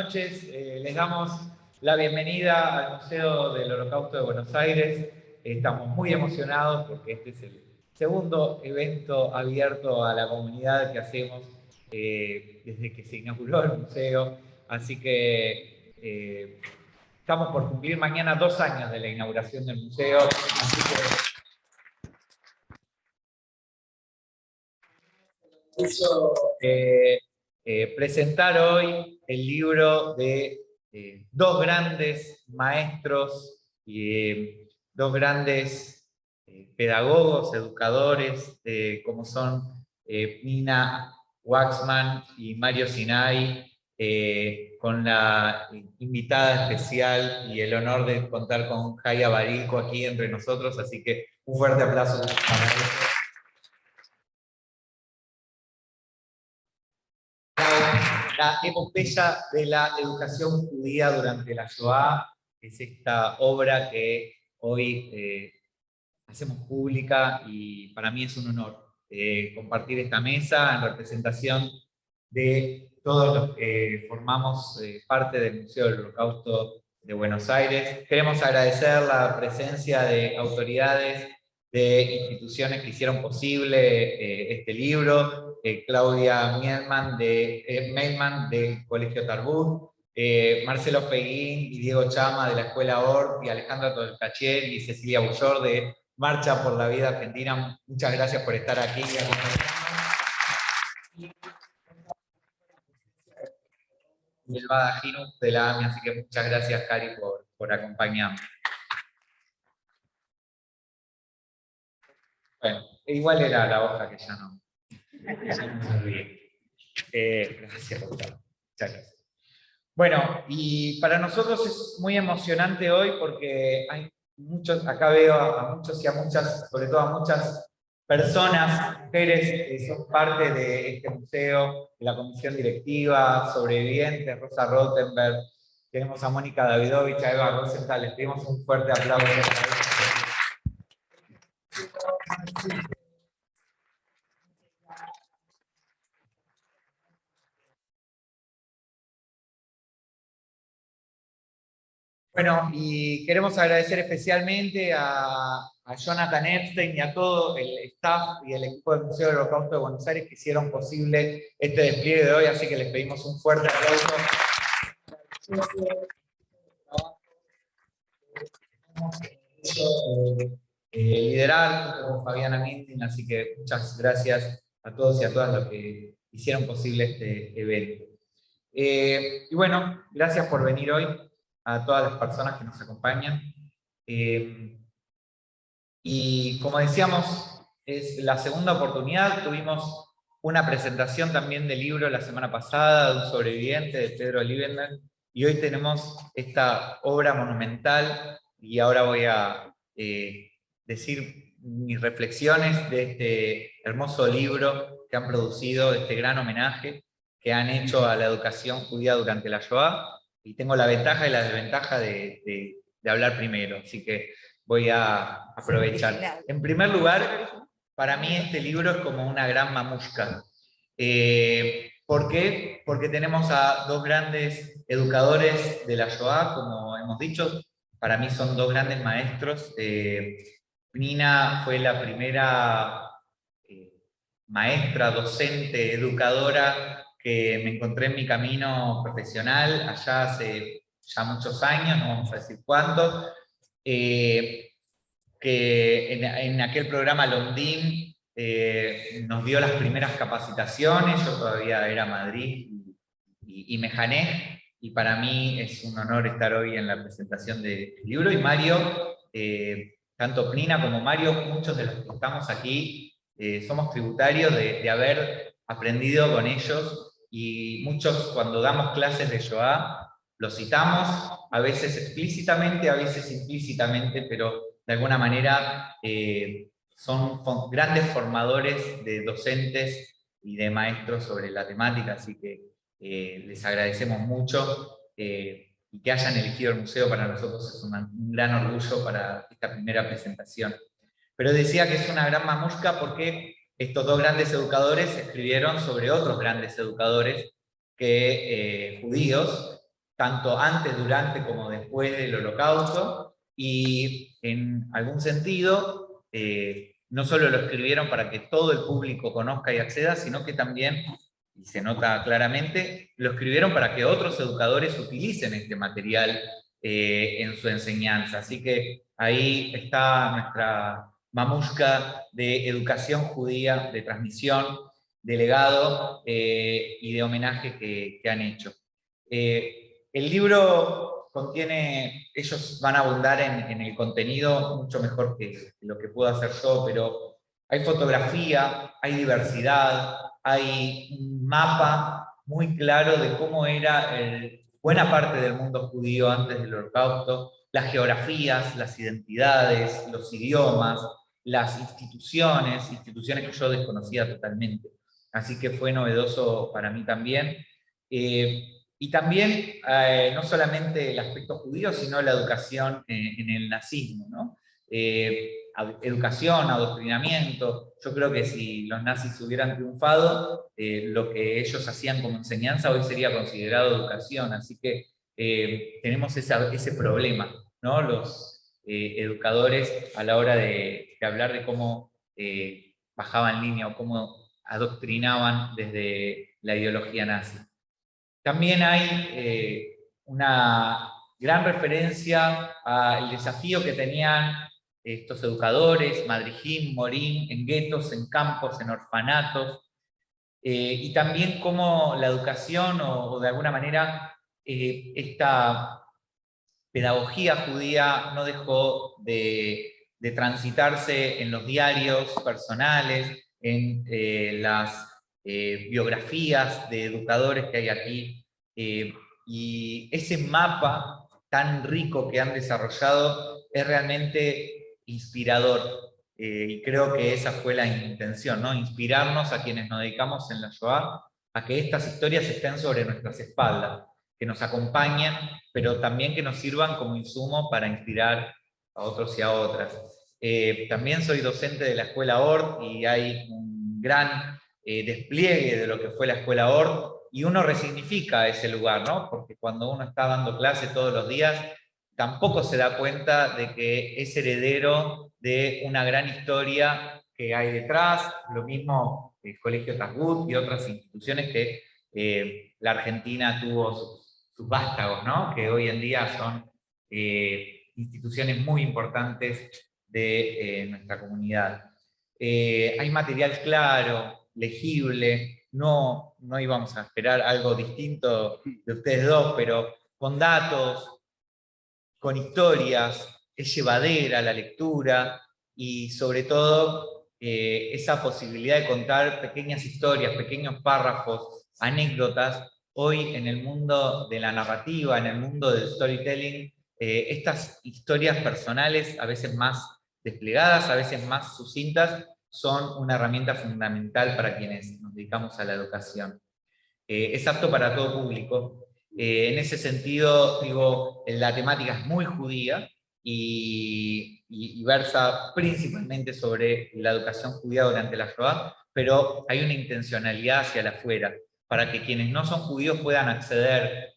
noches. Les damos la bienvenida al Museo del Holocausto de Buenos Aires. Estamos muy emocionados porque este es el segundo evento abierto a la comunidad que hacemos desde que se inauguró el museo. Así que estamos por cumplir mañana 2 años de la inauguración del museo. Así que presentar hoy el libro de dos grandes maestros y dos grandes pedagogos, educadores, como son Nina Waxman y Mario Sinay, con la invitada especial y el honor de contar con Jaya Barilco aquí entre nosotros, así que un fuerte aplauso para ellos. La epopeya de la educación judía durante la Shoah es esta obra que hoy hacemos pública y para mí es un honor compartir esta mesa en representación de todos los que formamos parte del Museo del Holocausto de Buenos Aires. Queremos agradecer la presencia de autoridades de instituciones que hicieron posible este libro, Claudia Meilman del Colegio Tarbut, Marcelo Peguín y Diego Chama de la Escuela ORT, y Alejandra Tolcachier y Cecilia Bullor de Marcha por la Vida Argentina. Muchas gracias por estar aquí. Y el Badajinus de la AMI, así que muchas gracias, Cari, por acompañarnos. Bueno, igual era la hoja que ya no servía. Gracias, doctor. Muchas gracias. Bueno, y para nosotros es muy emocionante hoy porque hay muchos, acá veo a muchos y a muchas, sobre todo a muchas personas, mujeres que son parte de este museo, de la comisión directiva, sobrevivientes, Rosa Rottenberg, tenemos a Mónica Davidovich, a Eva Rosenthal, les pedimos un fuerte aplauso. Bueno, y queremos agradecer especialmente a Jonathan Epstein y a todo el staff y el equipo del Museo del Holocausto de Buenos Aires que hicieron posible este despliegue de hoy, así que les pedimos un fuerte aplauso. Liderar con Fabiana Mintin, así que muchas gracias a todos y a todas los que hicieron posible este evento. Y bueno, gracias por venir hoy a todas las personas que nos acompañan. Y como decíamos, es la segunda oportunidad. Tuvimos una presentación también del libro la semana pasada, de un sobreviviente, de Pedro Liebenberg, y hoy tenemos esta obra monumental, y ahora voy a decir mis reflexiones de este hermoso libro que han producido, este gran homenaje que han hecho a la educación judía durante la Shoah, y tengo la ventaja y la desventaja de hablar primero, así que voy a aprovechar. En primer lugar, para mí este libro es como una gran mamushka. ¿Por qué? Porque tenemos a dos grandes educadores de la Shoah, como hemos dicho, para mí son dos grandes maestros. Nina fue la primera maestra, docente, educadora que me encontré en mi camino profesional allá hace ya muchos años, no vamos a decir cuánto, que en aquel programa Londín nos dio las primeras capacitaciones. Yo todavía era Madrid y Mejané, y para mí es un honor estar hoy en la presentación del libro. Y Mario, tanto Nina como Mario, muchos de los que estamos aquí, somos tributarios de haber aprendido con ellos, y muchos cuando damos clases de Shoah los citamos, a veces explícitamente, a veces implícitamente, pero de alguna manera son grandes formadores de docentes y de maestros sobre la temática, así que les agradecemos mucho, y que hayan elegido el museo para nosotros es un gran orgullo para esta primera presentación. Pero decía que es una gran mamushka porque estos dos grandes educadores escribieron sobre otros grandes educadores judíos, tanto antes, durante como después del Holocausto, y en algún sentido, no solo lo escribieron para que todo el público conozca y acceda, sino que también, y se nota claramente, lo escribieron para que otros educadores utilicen este material en su enseñanza. Así que ahí está nuestra mamushka de educación judía, de transmisión, de legado y de homenaje que han hecho. El libro contiene, ellos van a abundar en el contenido mucho mejor que lo que puedo hacer yo, pero hay fotografía, hay diversidad, hay un mapa muy claro de cómo era buena parte del mundo judío antes del Holocausto, las geografías, las identidades, los idiomas, las instituciones que yo desconocía totalmente. Así que fue novedoso para mí también. Y también, no solamente el aspecto judío, sino la educación en el nazismo, ¿no? Educación, adoctrinamiento. Yo creo que si los nazis hubieran triunfado, lo que ellos hacían como enseñanza hoy sería considerado educación. Así que tenemos ese problema, ¿no? Los educadores a la hora de hablar de cómo bajaban línea o cómo adoctrinaban desde la ideología nazi. También hay una gran referencia al desafío que tenían estos educadores, madrijim, morim, en guetos, en campos, en orfanatos, y también cómo la educación, o de alguna manera, esta pedagogía judía no dejó de transitarse en los diarios personales, en las biografías de educadores que hay aquí, y ese mapa tan rico que han desarrollado es realmente inspirador, y creo que esa fue la intención, ¿no? Inspirarnos a quienes nos dedicamos en la Shoah, a que estas historias estén sobre nuestras espaldas, que nos acompañen, pero también que nos sirvan como insumo para inspirar a otros y a otras. También soy docente de la Escuela Ort y hay un gran despliegue de lo que fue la Escuela Ort, y uno resignifica ese lugar, ¿no? Porque cuando uno está dando clase todos los días, tampoco se da cuenta de que es heredero de una gran historia que hay detrás, lo mismo el Colegio Tasgut y otras instituciones que la Argentina tuvo sus vástagos, ¿no? Que hoy en día son instituciones muy importantes de nuestra comunidad. Hay material claro, legible, no íbamos a esperar algo distinto de ustedes dos, pero con datos, con historias, es llevadera la lectura, y sobre todo esa posibilidad de contar pequeñas historias, pequeños párrafos, anécdotas. Hoy en el mundo de la narrativa, en el mundo del storytelling, estas historias personales, a veces más desplegadas, a veces más sucintas, son una herramienta fundamental para quienes nos dedicamos a la educación. Es apto para todo público. En ese sentido, digo, la temática es muy judía y versa principalmente sobre la educación judía durante la Shoah, pero hay una intencionalidad hacia el afuera, para que quienes no son judíos puedan acceder,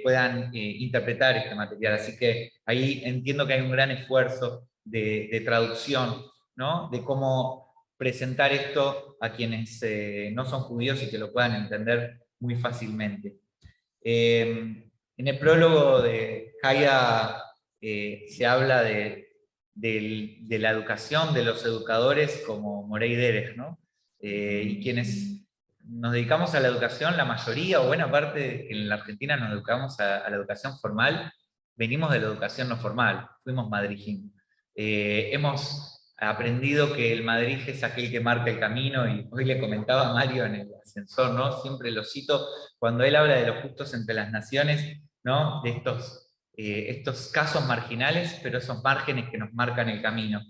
puedan interpretar este material. Así que ahí entiendo que hay un gran esfuerzo de traducción, ¿no? De cómo presentar esto a quienes no son judíos y que lo puedan entender muy fácilmente. En el prólogo de Jaya se habla de la educación, de los educadores como Morey Derech, ¿no? Y quienes nos dedicamos a la educación, la mayoría o buena parte en la Argentina nos dedicamos a la educación formal, venimos de la educación no formal, fuimos madrijim. Hemos aprendido que el Madrid es aquel que marca el camino, y hoy le comentaba a Mario en el ascensor, ¿no? Siempre lo cito cuando él habla de los justos entre las naciones, ¿no? De estos casos marginales, pero esos márgenes que nos marcan el camino.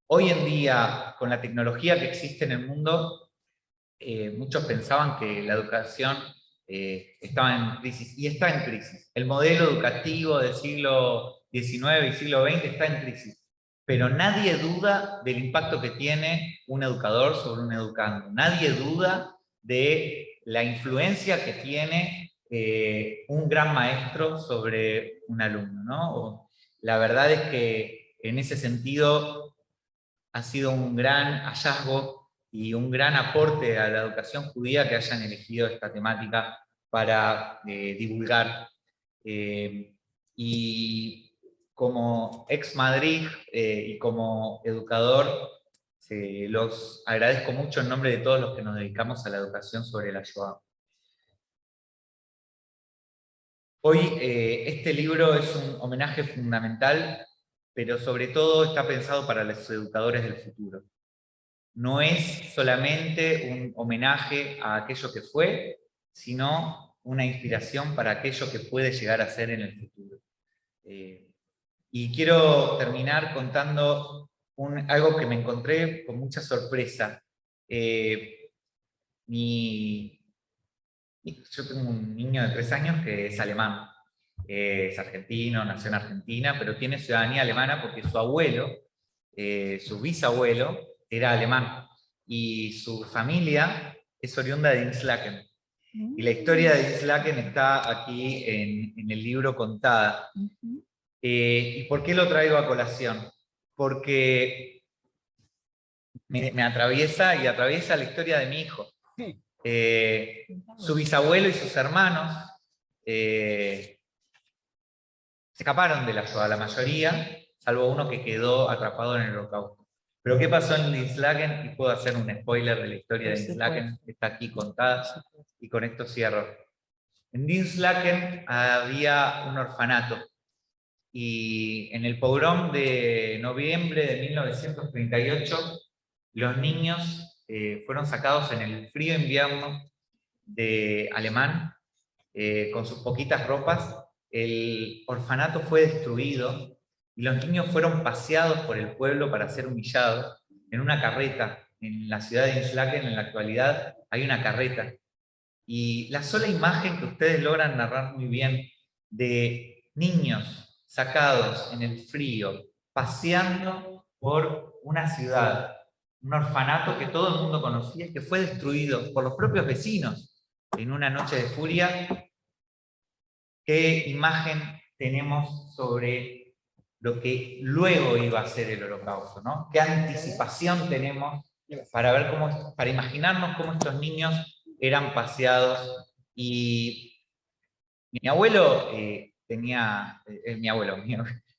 Hoy en día, con la tecnología que existe en el mundo, muchos pensaban que la educación estaba en crisis, y está en crisis. El modelo educativo del siglo XIX y siglo XX está en crisis, pero nadie duda del impacto que tiene un educador sobre un educando. Nadie duda de la influencia que tiene un gran maestro sobre un alumno, ¿no? La verdad es que en ese sentido ha sido un gran hallazgo y un gran aporte a la educación judía que hayan elegido esta temática para divulgar. Y como ex Madrid y como educador, los agradezco mucho en nombre de todos los que nos dedicamos a la educación sobre la Shoah. Hoy este libro es un homenaje fundamental, pero sobre todo está pensado para los educadores del futuro. No es solamente un homenaje a aquello que fue, sino una inspiración para aquello que puede llegar a ser en el futuro. Y quiero terminar contando algo que me encontré con mucha sorpresa. Yo tengo un niño de 3 años que es alemán, es argentino, nació en Argentina, pero tiene ciudadanía alemana porque su abuelo, su bisabuelo, era alemán, y su familia es oriunda de Dinslaken. Y la historia de Dinslaken está aquí en el libro contada. ¿Y por qué lo traigo a colación? Porque me atraviesa y atraviesa la historia de mi hijo. Su bisabuelo y sus hermanos se escaparon de la Shoah, la mayoría, salvo uno que quedó atrapado en el Holocausto. Pero ¿qué pasó en Dinslaken? Y puedo hacer un spoiler de la historia de Dinslaken, que está aquí contada, y con esto cierro. En Dinslaken había un orfanato, y en el pogrom de noviembre de 1938, los niños fueron sacados en el frío invierno de alemán, con sus poquitas ropas. El orfanato fue destruido y los niños fueron paseados por el pueblo para ser humillados en una carreta. En la ciudad de Dinslaken, en la actualidad, hay una carreta. Y la sola imagen que ustedes logran narrar muy bien de niños sacados en el frío, paseando por una ciudad, un orfanato que todo el mundo conocía, que fue destruido por los propios vecinos en una noche de furia. ¿Qué imagen tenemos sobre lo que luego iba a ser el Holocausto, ¿no? ¿Qué anticipación tenemos para ver para imaginarnos cómo estos niños eran paseados? Y mi abuelo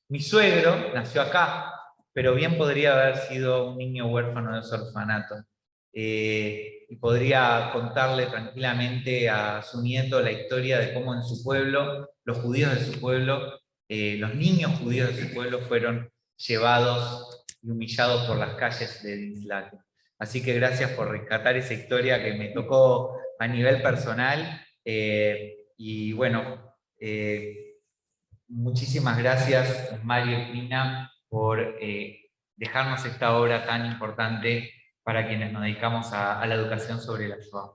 mi suegro nació acá, pero bien podría haber sido un niño huérfano de ese orfanato. Y podría contarle tranquilamente a su nieto la historia de cómo en su pueblo, los judíos de su pueblo, los niños judíos de su pueblo fueron llevados y humillados por las calles de Dinslaken. Así que gracias por rescatar esa historia que me tocó a nivel personal. Y bueno, muchísimas gracias, Mario y Pina, por dejarnos esta obra tan importante para quienes nos dedicamos a la educación sobre la Shoah.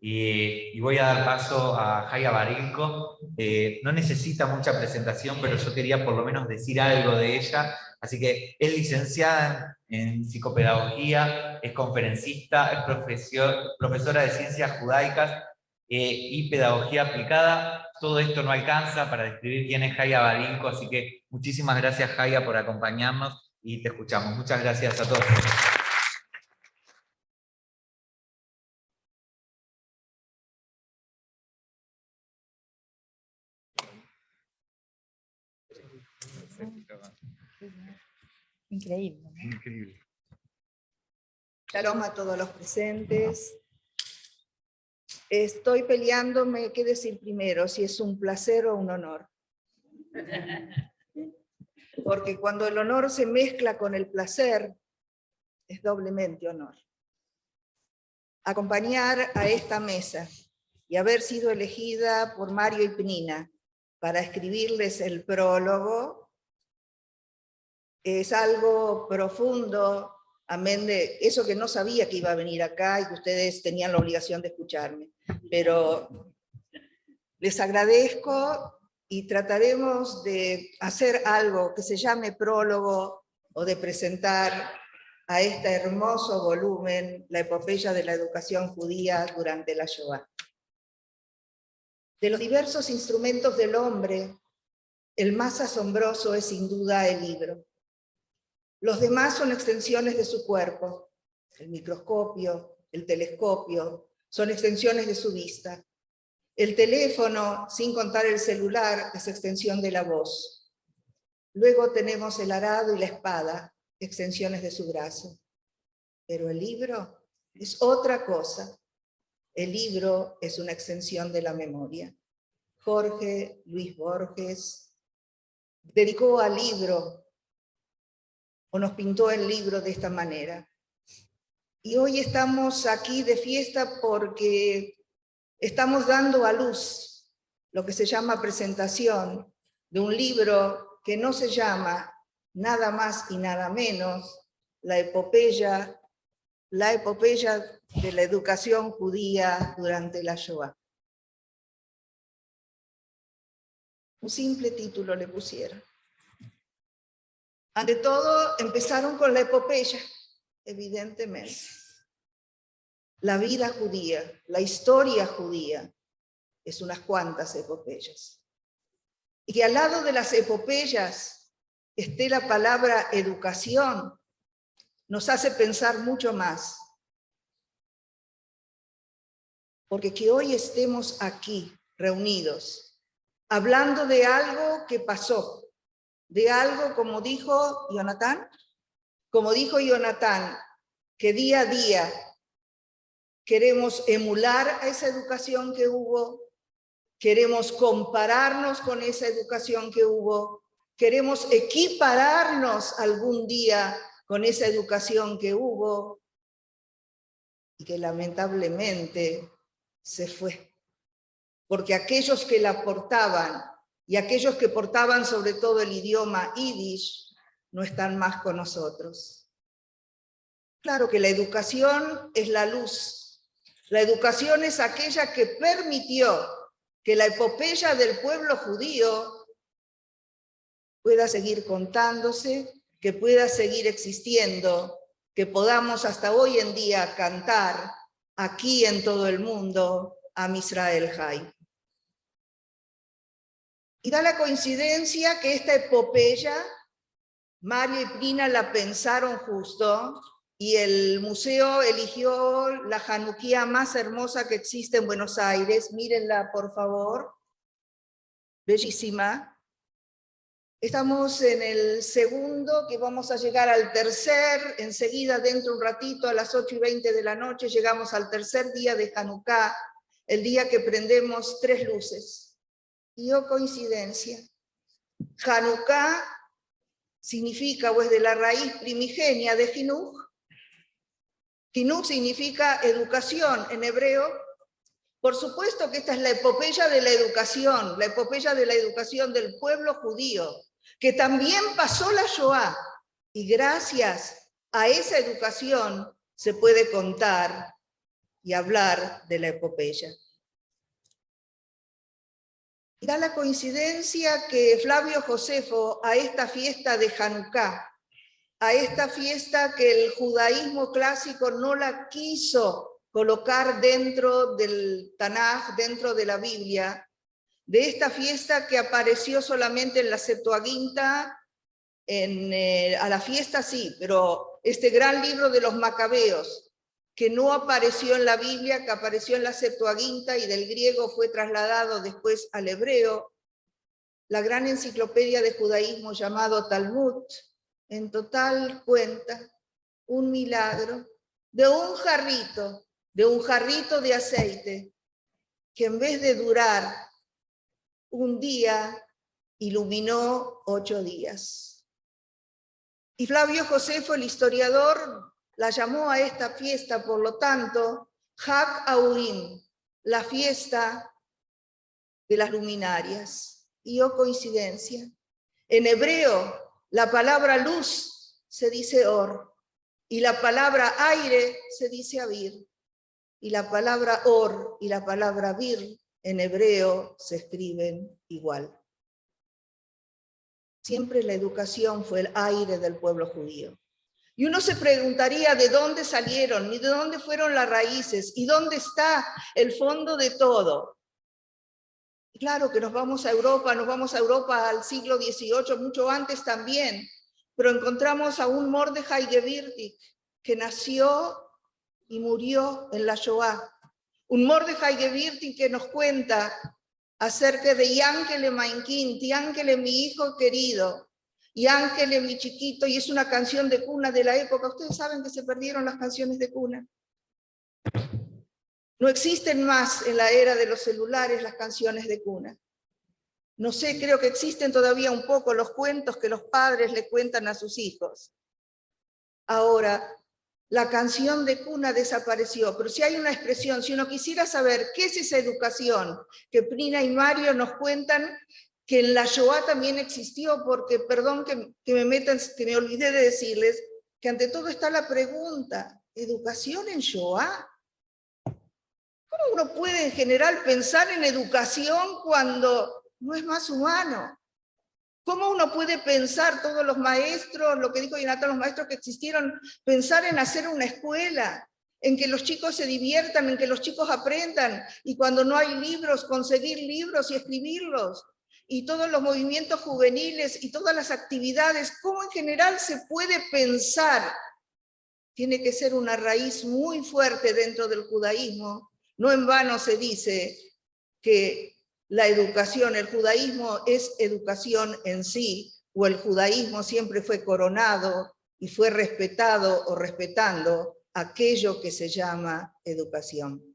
Y voy a dar paso a Jaya Barilko. No necesita mucha presentación, pero yo quería por lo menos decir algo de ella. Así que es licenciada en psicopedagogía, es conferencista, es profesora de ciencias judaicas y pedagogía aplicada. Todo esto no alcanza para describir quién es Jaya Barilko, así que muchísimas gracias, Jaya, por acompañarnos y te escuchamos. Muchas gracias a todos. Increíble, ¿no? Increíble. Shalom a todos los presentes. Estoy peleándome qué decir primero, si es un placer o un honor. Porque cuando el honor se mezcla con el placer, es doblemente honor. Acompañar a esta mesa y haber sido elegida por Mario y Pnina para escribirles el prólogo es algo profundo, amén de eso que no sabía que iba a venir acá y que ustedes tenían la obligación de escucharme. Pero les agradezco y trataremos de hacer algo que se llame prólogo o de presentar a este hermoso volumen, la epopeya de la educación judía durante la Shoah. De los diversos instrumentos del hombre, el más asombroso es sin duda el libro. Los demás son extensiones de su cuerpo. El microscopio, el telescopio, son extensiones de su vista. El teléfono, sin contar el celular, es extensión de la voz. Luego tenemos el arado y la espada, extensiones de su brazo. Pero el libro es otra cosa. El libro es una extensión de la memoria. Jorge Luis Borges dedicó al libro, o nos pintó el libro de esta manera. Y hoy estamos aquí de fiesta porque estamos dando a luz lo que se llama presentación de un libro que no se llama nada más y nada menos la epopeya de la educación judía durante la Shoah. Un simple título le pusieron. Ante todo, empezaron con la epopeya, evidentemente. La vida judía, la historia judía, es unas cuantas epopeyas. Y que al lado de las epopeyas esté la palabra educación, nos hace pensar mucho más. Porque que hoy estemos aquí, reunidos, hablando de algo que pasó, de algo, como dijo Jonathan, que día a día queremos emular a esa educación que hubo, queremos compararnos con esa educación que hubo, queremos equipararnos algún día con esa educación que hubo, y que lamentablemente se fue. Porque aquellos que la portaban, y aquellos que portaban sobre todo el idioma yiddish, no están más con nosotros. Claro que la educación es la luz. La educación es aquella que permitió que la epopeya del pueblo judío pueda seguir contándose, que pueda seguir existiendo, que podamos hasta hoy en día cantar aquí en todo el mundo Am Israel Hay. Y da la coincidencia que esta epopeya, Mario y Pina la pensaron justo, y el museo eligió la Januquía más hermosa que existe en Buenos Aires. Mírenla, por favor. Bellísima. Estamos en el segundo, que vamos a llegar al tercer, enseguida dentro de un ratito, a las 8:20 de la noche, llegamos al tercer día de Hanukkah, el día que prendemos 3 luces. Y oh coincidencia, Hanukkah significa, o es de la raíz primigenia de Jinuj. Jinuj significa educación en hebreo. Por supuesto que esta es la epopeya de la epopeya de la educación del pueblo judío, que también pasó la Shoah, y gracias a esa educación se puede contar y hablar de la epopeya. Da la coincidencia que Flavio Josefo, a esta fiesta de Hanukkah, a esta fiesta que el judaísmo clásico no la quiso colocar dentro del Tanaj, dentro de la Biblia, de esta fiesta que apareció solamente en la Septuaginta, a la fiesta sí, pero este gran libro de los Macabeos, que no apareció en la Biblia, que apareció en la Septuaginta y del griego fue trasladado después al hebreo, la gran enciclopedia de judaísmo llamado Talmud, en total cuenta un milagro de un jarrito de aceite, que en vez de durar un día, iluminó 8 días. Y Flavio Josefo, el historiador, la llamó a esta fiesta, por lo tanto, Hag Aurim, la fiesta de las luminarias. Y oh coincidencia, en hebreo la palabra luz se dice or, y la palabra aire se dice avir, y la palabra or y la palabra vir en hebreo se escriben igual. Siempre la educación fue el aire del pueblo judío. Y uno se preguntaría de dónde salieron, y de dónde fueron las raíces, y dónde está el fondo de todo. Claro que nos vamos a Europa al siglo XVIII, mucho antes también, pero encontramos a un Mordejai Gewirtig que nació y murió en la Shoah. Un Mordejai Gewirtig que nos cuenta acerca de Yankele mein Kind, Yankele mi hijo querido, Yankele mi chiquito, y es una canción de cuna de la época. Ustedes saben que se perdieron las canciones de cuna. No existen más en la era de los celulares las canciones de cuna. No sé, creo que existen todavía un poco los cuentos que los padres le cuentan a sus hijos. Ahora, la canción de cuna desapareció, pero si hay una expresión, si uno quisiera saber qué es esa educación que Pnina y Mario nos cuentan, que en la Shoah también existió, porque, perdón que me olvidé de decirles, que ante todo está la pregunta, ¿educación en Shoah? ¿Cómo uno puede en general pensar en educación cuando no es más humano? ¿Cómo uno puede pensar, todos los maestros, lo que dijo Jonathan, los maestros que existieron, pensar en hacer una escuela, en que los chicos se diviertan, en que los chicos aprendan, y cuando no hay libros, conseguir libros y escribirlos, y todos los movimientos juveniles y todas las actividades? ¿Cómo en general se puede pensar? Tiene que ser una raíz muy fuerte dentro del judaísmo. No en vano se dice que la educación, el judaísmo es educación en sí, o el judaísmo siempre fue coronado y fue respetado o respetando aquello que se llama educación.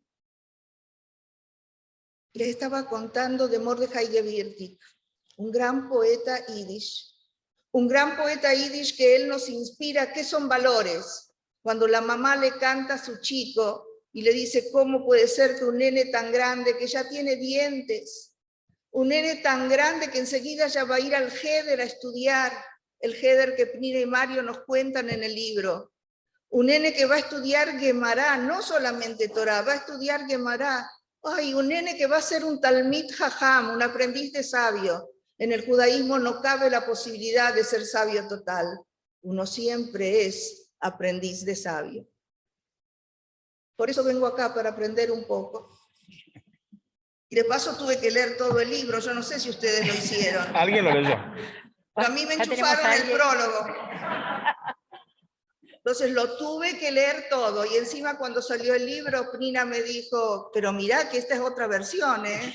Les estaba contando de Mordejai Gewirtig, un gran poeta yiddish, que él nos inspira. ¿Qué son valores? Cuando la mamá le canta a su chico y le dice, ¿cómo puede ser que un nene tan grande, que ya tiene dientes, un nene tan grande que enseguida ya va a ir al Heder a estudiar, el Heder que Pnina y Mario nos cuentan en el libro, un nene que va a estudiar Gemará, no solamente Torah, va a estudiar Gemará, ay, un nene que va a ser un Talmid Jajam, un aprendiz de sabio? En el judaísmo no cabe la posibilidad de ser sabio total, uno siempre es aprendiz de sabio. Por eso vengo acá, para aprender un poco. Y de paso tuve que leer todo el libro, yo no sé si ustedes lo hicieron. Alguien lo leyó. Pero a mí me enchufaron el prólogo. Entonces lo tuve que leer todo, y encima cuando salió el libro, Pnina me dijo, pero mirá que esta es otra versión, ¿eh?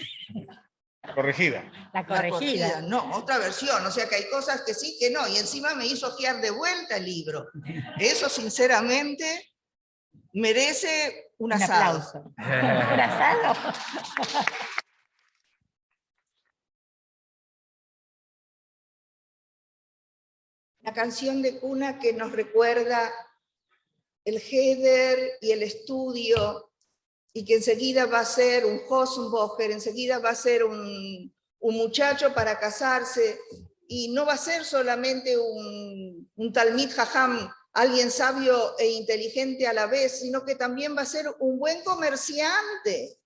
Corregida. La corregida. No, otra versión, o sea que hay cosas que sí, que no, y encima me hizo ojear de vuelta el libro. Eso sinceramente merece un asado. Aplauso. Un asado. La canción de cuna que nos recuerda el Heder y el estudio, y que enseguida va a ser un Hosenbocher, enseguida va a ser un muchacho para casarse, y no va a ser solamente un Talmid Jajam, alguien sabio e inteligente a la vez, sino que también va a ser un buen comerciante,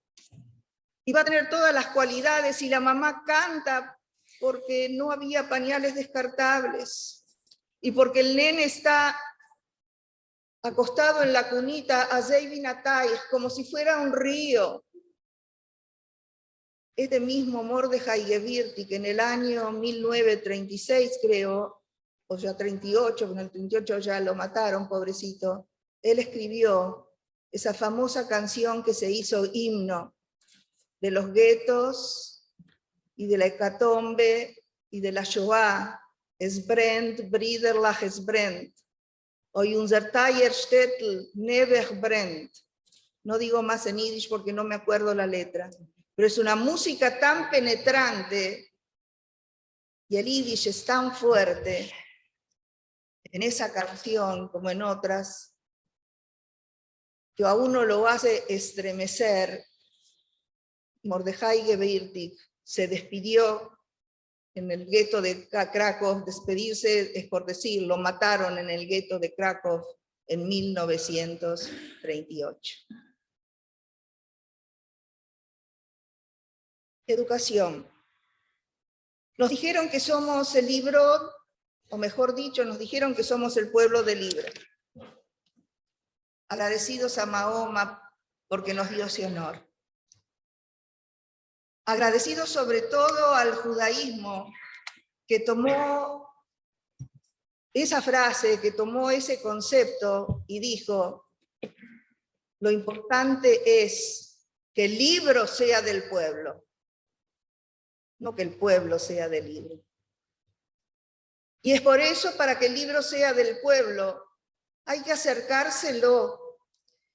y va a tener todas las cualidades, y la mamá canta porque no había pañales descartables, y porque el nene está acostado en la cunita, a Zeibinatay, como si fuera un río. Este mismo Mordejai Gewirtig, que en el año 1936, creo, o ya 38, en el 38 ya lo mataron, pobrecito, él escribió esa famosa canción que se hizo himno de los guetos y de la hecatombe y de la Shoah, Es brennt, Briderlach es brennt. Hoy unser Städtel never brennt. No digo más en yiddish porque no me acuerdo la letra, pero es una música tan penetrante y el yiddish es tan fuerte en esa canción como en otras, que a uno lo hace estremecer. Mordejai Gewirtig se despidió en el gueto de Krakow. Despedirse es por decir, lo mataron en el gueto de Krakow en 1938. Educación. Nos dijeron que somos el libro, o mejor dicho, nos dijeron que somos el pueblo del libro. Agradecidos a Mahoma porque nos dio ese honor. Agradecido sobre todo al judaísmo, que tomó esa frase, que tomó ese concepto y dijo, lo importante es que el libro sea del pueblo, no que el pueblo sea del libro. Y es por eso, para que el libro sea del pueblo, hay que acercárselo.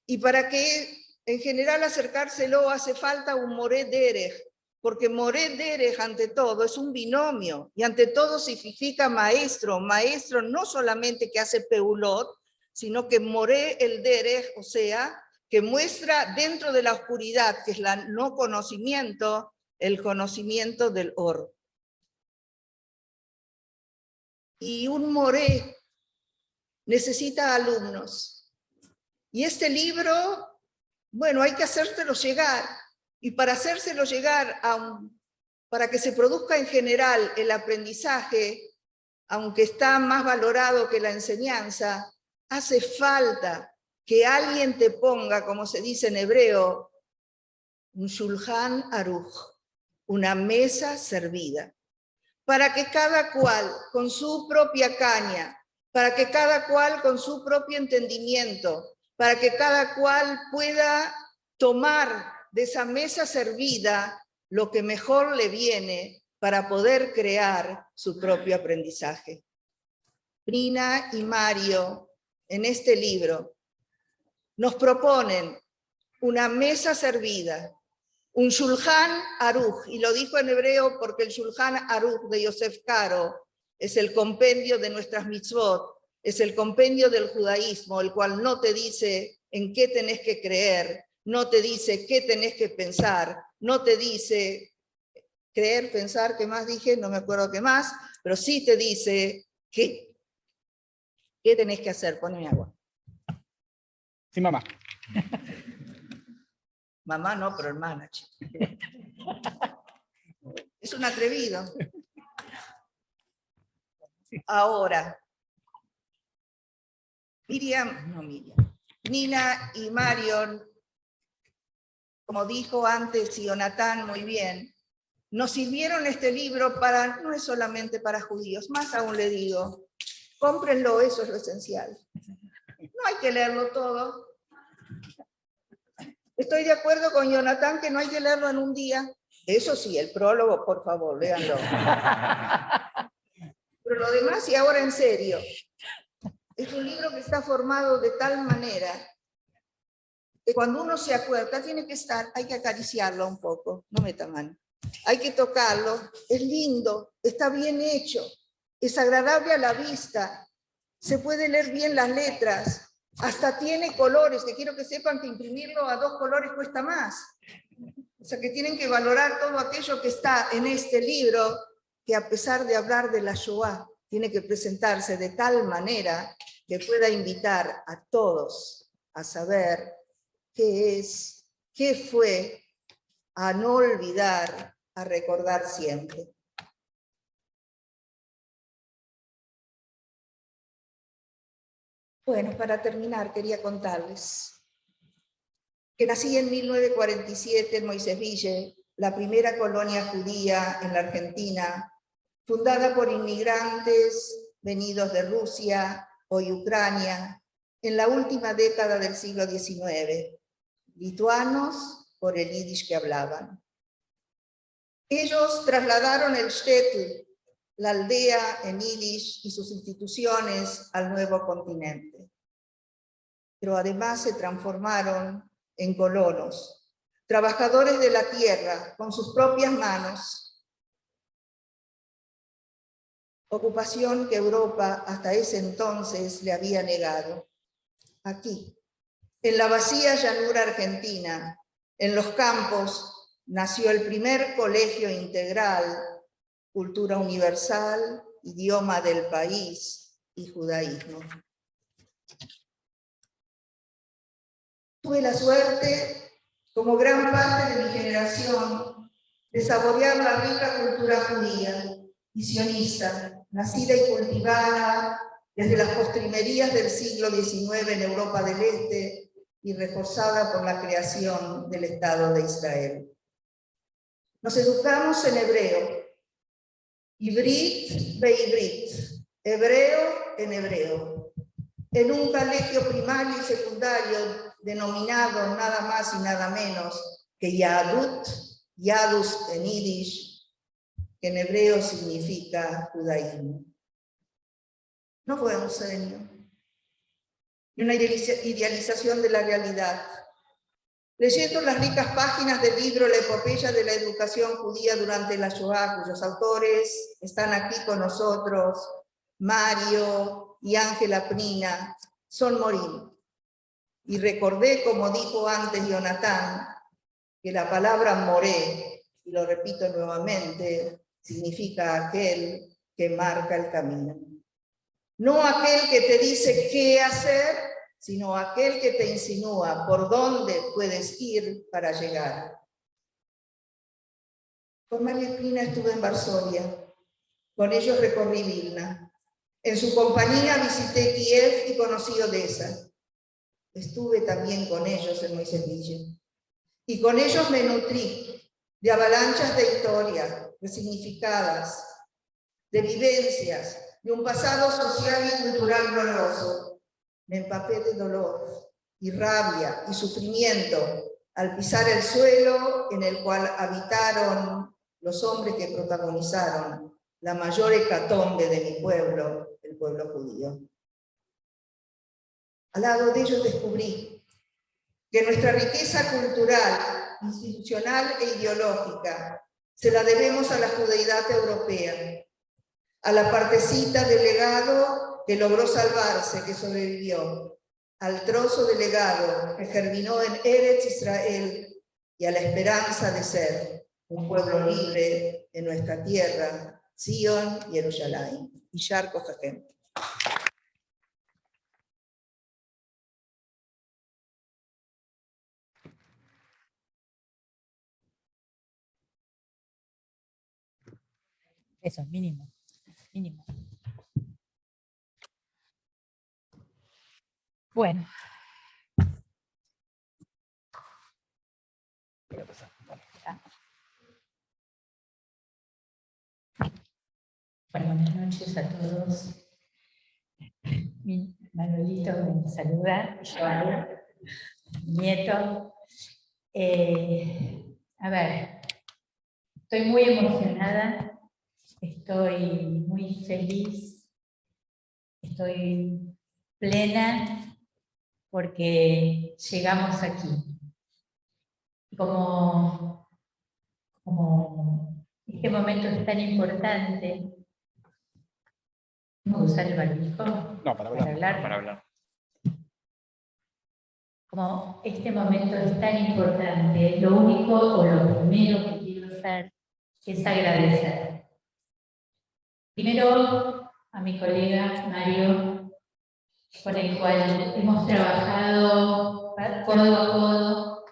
Y para que, en general, acercárselo hace falta un moré derech, porque moré derech, ante todo, es un binomio, y ante todo significa maestro. Maestro no solamente que hace peulot, sino que moré el derech, o sea, que muestra dentro de la oscuridad, que es el no conocimiento, el conocimiento del or. Y un moré necesita alumnos. Y este libro, bueno, hay que hacérselo llegar. Y para hacérselo llegar, para que se produzca en general el aprendizaje, aunque está más valorado que la enseñanza, hace falta que alguien te ponga, como se dice en hebreo, un shulchan aruch, una mesa servida, para que cada cual con su propia caña, para que cada cual con su propio entendimiento, para que cada cual pueda tomar de esa mesa servida lo que mejor le viene para poder crear su propio aprendizaje. Brina y Mario, en este libro, nos proponen una mesa servida, un Shulchan Aruch, y lo dijo en hebreo porque el Shulchan Aruch de Yosef Karo es el compendio de nuestras mitzvot, es el compendio del judaísmo, el cual no te dice en qué tenés que creer, no te dice qué tenés que pensar, no te dice creer, pensar, ¿qué más dije? No me acuerdo qué más, pero sí te dice qué tenés que hacer. Ponme agua. Sí, mamá. Mamá no, pero hermana. Es un atrevido. Ahora, Nina y Marion, como dijo antes Jonathan muy bien, nos sirvieron este libro no es solamente para judíos, más aún le digo, cómprenlo, eso es lo esencial. No hay que leerlo todo. Estoy de acuerdo con Jonathan que no hay que leerlo en un día. Eso sí, el prólogo, por favor, léanlo. Pero lo demás, y ahora en serio, es un libro que está formado de tal manera que cuando uno se acuerda, hay que acariciarlo un poco, no meta mano. Hay que tocarlo, es lindo, está bien hecho, es agradable a la vista, se puede leer bien las letras, hasta tiene colores, que quiero que sepan que imprimirlo a 2 colores cuesta más. O sea que tienen que valorar todo aquello que está en este libro, que a pesar de hablar de la Shoah, tiene que presentarse de tal manera que pueda invitar a todos a saber qué es, qué fue, a no olvidar, a recordar siempre. Bueno, para terminar, quería contarles que nací en 1947 en Moisésville, la primera colonia judía en la Argentina, fundada por inmigrantes venidos de Rusia o Ucrania en la última década del siglo XIX, lituanos por el yiddish que hablaban. Ellos trasladaron el shtetl, la aldea en yiddish y sus instituciones al nuevo continente. Pero además se transformaron en colonos, trabajadores de la tierra con sus propias manos. Ocupación que Europa hasta ese entonces le había negado. Aquí, en la vacía llanura argentina, en los campos, nació el primer colegio integral, cultura universal, idioma del país y judaísmo. Tuve la suerte, como gran parte de mi generación, de saborear la rica cultura judía y sionista, nacida y cultivada desde las postrimerías del siglo XIX en Europa del Este y reforzada por la creación del Estado de Israel. Nos educamos en hebreo, Ivrit beivrit, hebreo en hebreo, en un colegio primario y secundario denominado nada más y nada menos que Yadut, Yadus en Yiddish, que en hebreo significa judaísmo. No fue un sueño, ni una idealización de la realidad. Leyendo las ricas páginas del libro La epopeya de la educación judía durante la Shoah, cuyos autores están aquí con nosotros, Mario y Ángela Prina, son morir. Y recordé, como dijo antes Jonathan, que la palabra moré, y lo repito nuevamente, significa aquel que marca el camino. No aquel que te dice qué hacer, sino aquel que te insinúa por dónde puedes ir para llegar. Con María Espina estuve en Varsovia, con ellos recorrí Vilna. En su compañía visité Kiev y conocí Odessa. Estuve también con ellos en Moiseville. Y con ellos me nutrí de avalanchas de historia, resignificadas, de vivencias, de un pasado social y cultural glorioso. Me empapé de dolor y rabia y sufrimiento al pisar el suelo en el cual habitaron los hombres que protagonizaron la mayor hecatombe de mi pueblo, el pueblo judío. Al lado de ellos descubrí que nuestra riqueza cultural, institucional e ideológica se la debemos a la judeidad europea, a la partecita del legado que logró salvarse, que sobrevivió, al trozo de legado que germinó en Eretz Israel y a la esperanza de ser un pueblo libre en nuestra tierra, Sion y Jerusalén. Y Yar Kohakem. Eso, mínimo. Mínimo. Bueno. Bueno, buenas noches a todos. Mi Manolito me saluda, Joana, mi nieto. A ver, estoy muy emocionada, estoy muy feliz, estoy plena porque llegamos aquí. Como este momento es tan importante, ¿no usar el barbijo? No, para hablar. Como este momento es tan importante, lo único o lo primero que quiero hacer es agradecer. Primero a mi colega Mario, con el cual hemos trabajado codo a codo,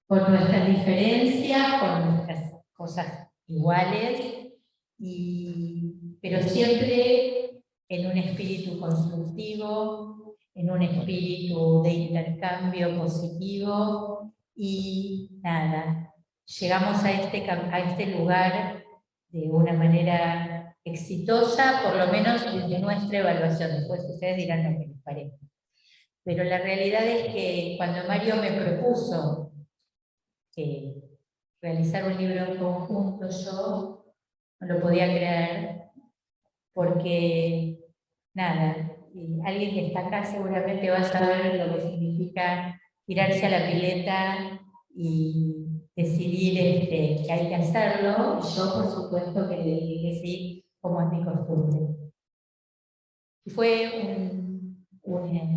con nuestras diferencias, con nuestras cosas iguales, pero siempre en un espíritu constructivo, en un espíritu de intercambio positivo, y nada, llegamos a este lugar de una manera exitosa, por lo menos desde nuestra evaluación. Después ustedes dirán lo que les parece. Pero la realidad es que cuando Mario me propuso realizar un libro en conjunto, yo no lo podía creer, porque nada, alguien que está acá seguramente va a saber lo que significa tirarse a la pileta y decidir que hay que hacerlo, y yo por supuesto que le dije que sí, como es mi costumbre. Y fue un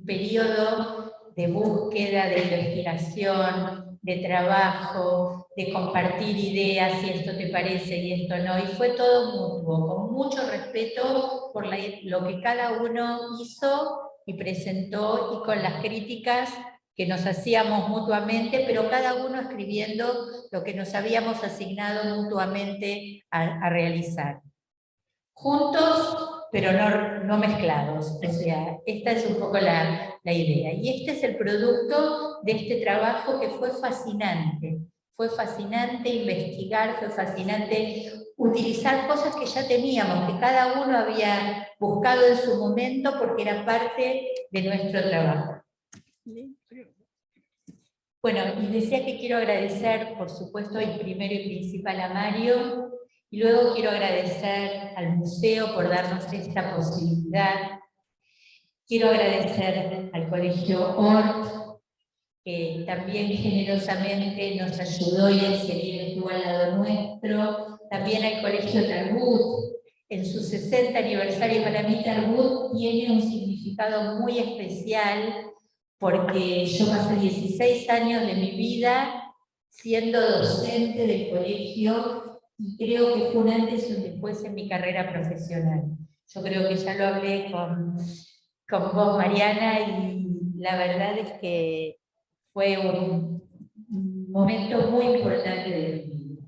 periodo de búsqueda, de investigación, de trabajo, de compartir ideas, si esto te parece y esto no, y fue todo mutuo, con mucho respeto por lo que cada uno hizo y presentó, y con las críticas que nos hacíamos mutuamente, pero cada uno escribiendo lo que nos habíamos asignado mutuamente a realizar. Juntos, pero no mezclados. O sea, esta es un poco la idea. Y este es el producto de este trabajo que fue fascinante. Fue fascinante investigar, fue fascinante utilizar cosas que ya teníamos, que cada uno había buscado en su momento porque era parte de nuestro trabajo. Bueno, y decía que quiero agradecer, por supuesto, y primero y principal a Mario, y luego quiero agradecer al museo por darnos esta posibilidad. Quiero agradecer al Colegio Ort, que también generosamente nos ayudó y enseguida estuvo al lado nuestro. También al Colegio Tarbut, en su 60 aniversario. Para mí Tarbut tiene un significado muy especial, porque yo pasé 16 años de mi vida siendo docente del colegio, y creo que fue un antes y un después en mi carrera profesional. Yo creo que ya lo hablé con vos, Mariana, y la verdad es que fue un momento muy importante de mi vida.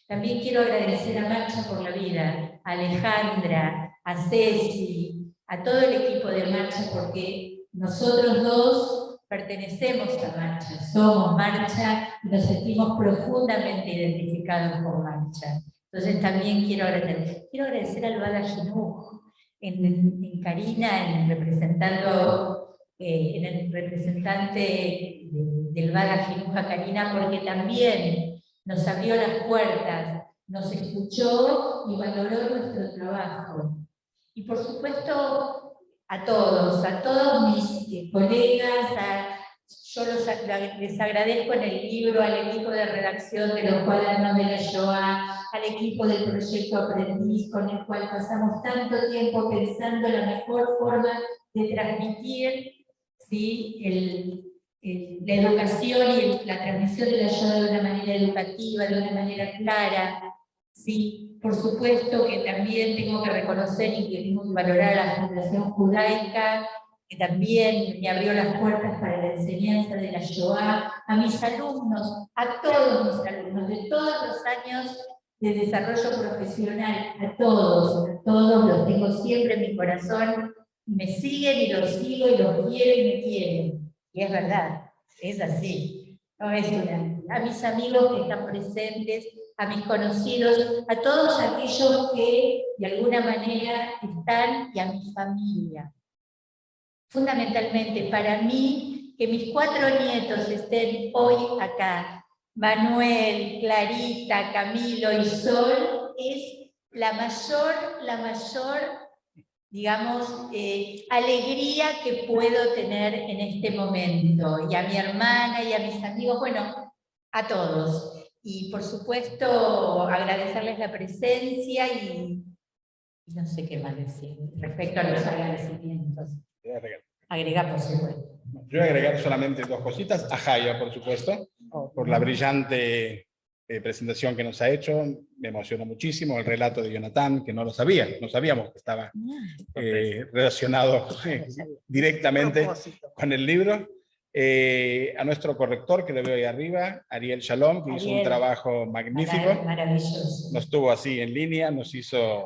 También quiero agradecer a Marcha por la Vida, a Alejandra, a Ceci, a todo el equipo de Marcha, porque nosotros dos pertenecemos a Marcha, somos Marcha y nos sentimos profundamente identificados con Marcha. Entonces también quiero agradecer al Bada Jinuj, en Karina, representando en el representante del Bada Jinuj a Karina, porque también nos abrió las puertas, nos escuchó y valoró nuestro trabajo. Y por supuesto a todos mis colegas, yo les agradezco en el libro, al equipo de redacción de los cuadernos de la Shoah, al equipo del proyecto Aprendiz, con el cual pasamos tanto tiempo pensando la mejor forma de transmitir, ¿sí?, la educación y la transmisión de la Shoah de una manera educativa, de una manera clara. Sí, por supuesto que también tengo que reconocer y queremos valorar a la Fundación Judaica, que también me abrió las puertas para la enseñanza de la Shoah, a mis alumnos, a todos mis alumnos, de todos los años de desarrollo profesional, a todos los tengo siempre en mi corazón, y me siguen y los sigo y los quiero y me quieren. Y es verdad, es así. No es a mis amigos que están presentes, a mis conocidos, a todos aquellos que de alguna manera están, y a mi familia. Fundamentalmente para mí, que mis 4 nietos estén hoy acá, Manuel, Clarita, Camilo y Sol, es la mayor, digamos, alegría que puedo tener en este momento. Y a mi hermana y a mis amigos, bueno, a todos. Y por supuesto, agradecerles la presencia y no sé qué más decir respecto a los agradecimientos. Agregar, por supuesto. Yo voy a agregar solamente 2 cositas. A Jaya, por supuesto, por la brillante presentación que nos ha hecho. Me emocionó muchísimo el relato de Jonathan, que no sabíamos que estaba relacionado directamente con el libro. A nuestro corrector, que lo veo ahí arriba, Ariel Shalom, que hizo un trabajo magnífico. Maravilloso. Nos tuvo así en línea, nos hizo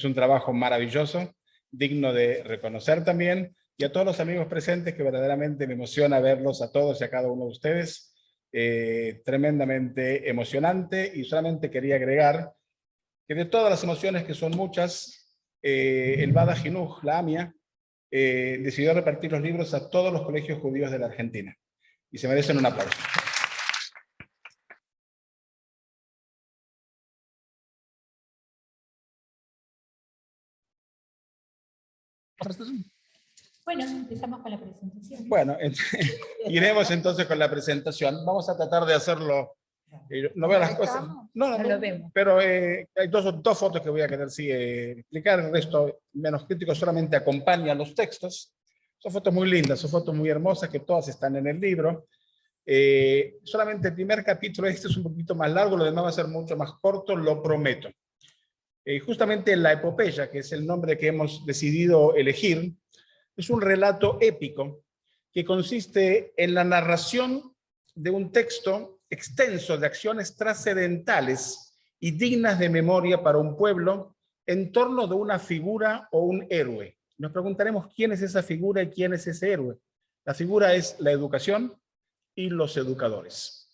un trabajo maravilloso, digno de reconocer también. Y a todos los amigos presentes, que verdaderamente me emociona verlos a todos y a cada uno de ustedes. Tremendamente emocionante. Y solamente quería agregar que de todas las emociones, que son muchas, el Bada Jinuj, la AMIA, decidió repartir los libros a todos los colegios judíos de la Argentina. Y se merecen un aplauso. Bueno, empezamos con la presentación. Bueno, iremos entonces con la presentación. Vamos a tratar de hacerlo. No veo las cosas. No lo vemos. Pero hay dos fotos que voy a querer explicar. El resto, menos crítico, solamente acompaña los textos. Son fotos muy lindas, son fotos muy hermosas, que todas están en el libro. Solamente el primer capítulo, este es un poquito más largo, lo demás va a ser mucho más corto, lo prometo. Justamente la epopeya, que es el nombre que hemos decidido elegir, es un relato épico que consiste en la narración de un texto extenso de acciones trascendentales y dignas de memoria para un pueblo en torno de una figura o un héroe. Nos preguntaremos quién es esa figura y quién es ese héroe. La figura es la educación y los educadores.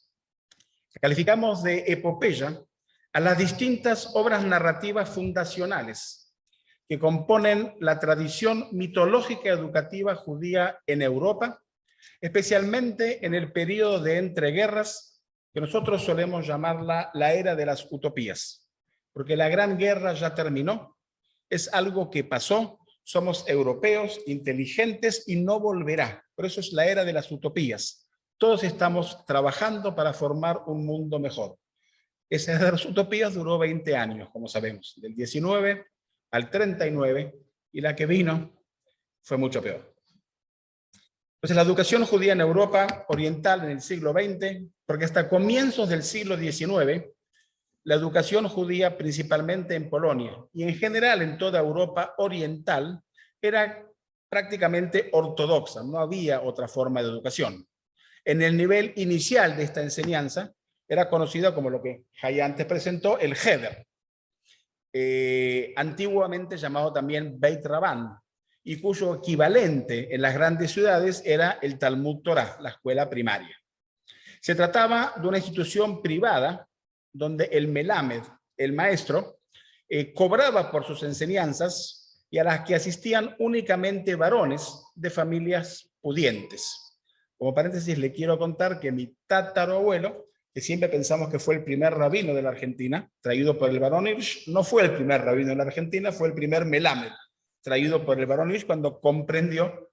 Calificamos de epopeya a las distintas obras narrativas fundacionales que componen la tradición mitológica educativa judía en Europa, especialmente en el periodo de entreguerras, que nosotros solemos llamarla la era de las utopías, porque la Gran Guerra ya terminó, es algo que pasó, somos europeos, inteligentes y no volverá. Por eso es la era de las utopías. Todos estamos trabajando para formar un mundo mejor. Esa era de las utopías duró 20 años, como sabemos, del 19 al 39, y la que vino fue mucho peor. Entonces, la educación judía en Europa oriental en el siglo XX, porque hasta comienzos del siglo XIX, la educación judía, principalmente en Polonia y en general en toda Europa oriental, era prácticamente ortodoxa, no había otra forma de educación. En el nivel inicial de esta enseñanza, era conocida como lo que Jay antes presentó, el Heder, antiguamente llamado también Beit Rabban, y cuyo equivalente en las grandes ciudades era el Talmud Torah, la escuela primaria. Se trataba de una institución privada donde el Melamed, el maestro, cobraba por sus enseñanzas y a las que asistían únicamente varones de familias pudientes. Como paréntesis, le quiero contar que mi tatarabuelo, que siempre pensamos que fue el primer rabino de la Argentina, traído por el barón Hirsch, no fue el primer rabino de la Argentina, fue el primer Melamed, traído por el barón Hirsch cuando comprendió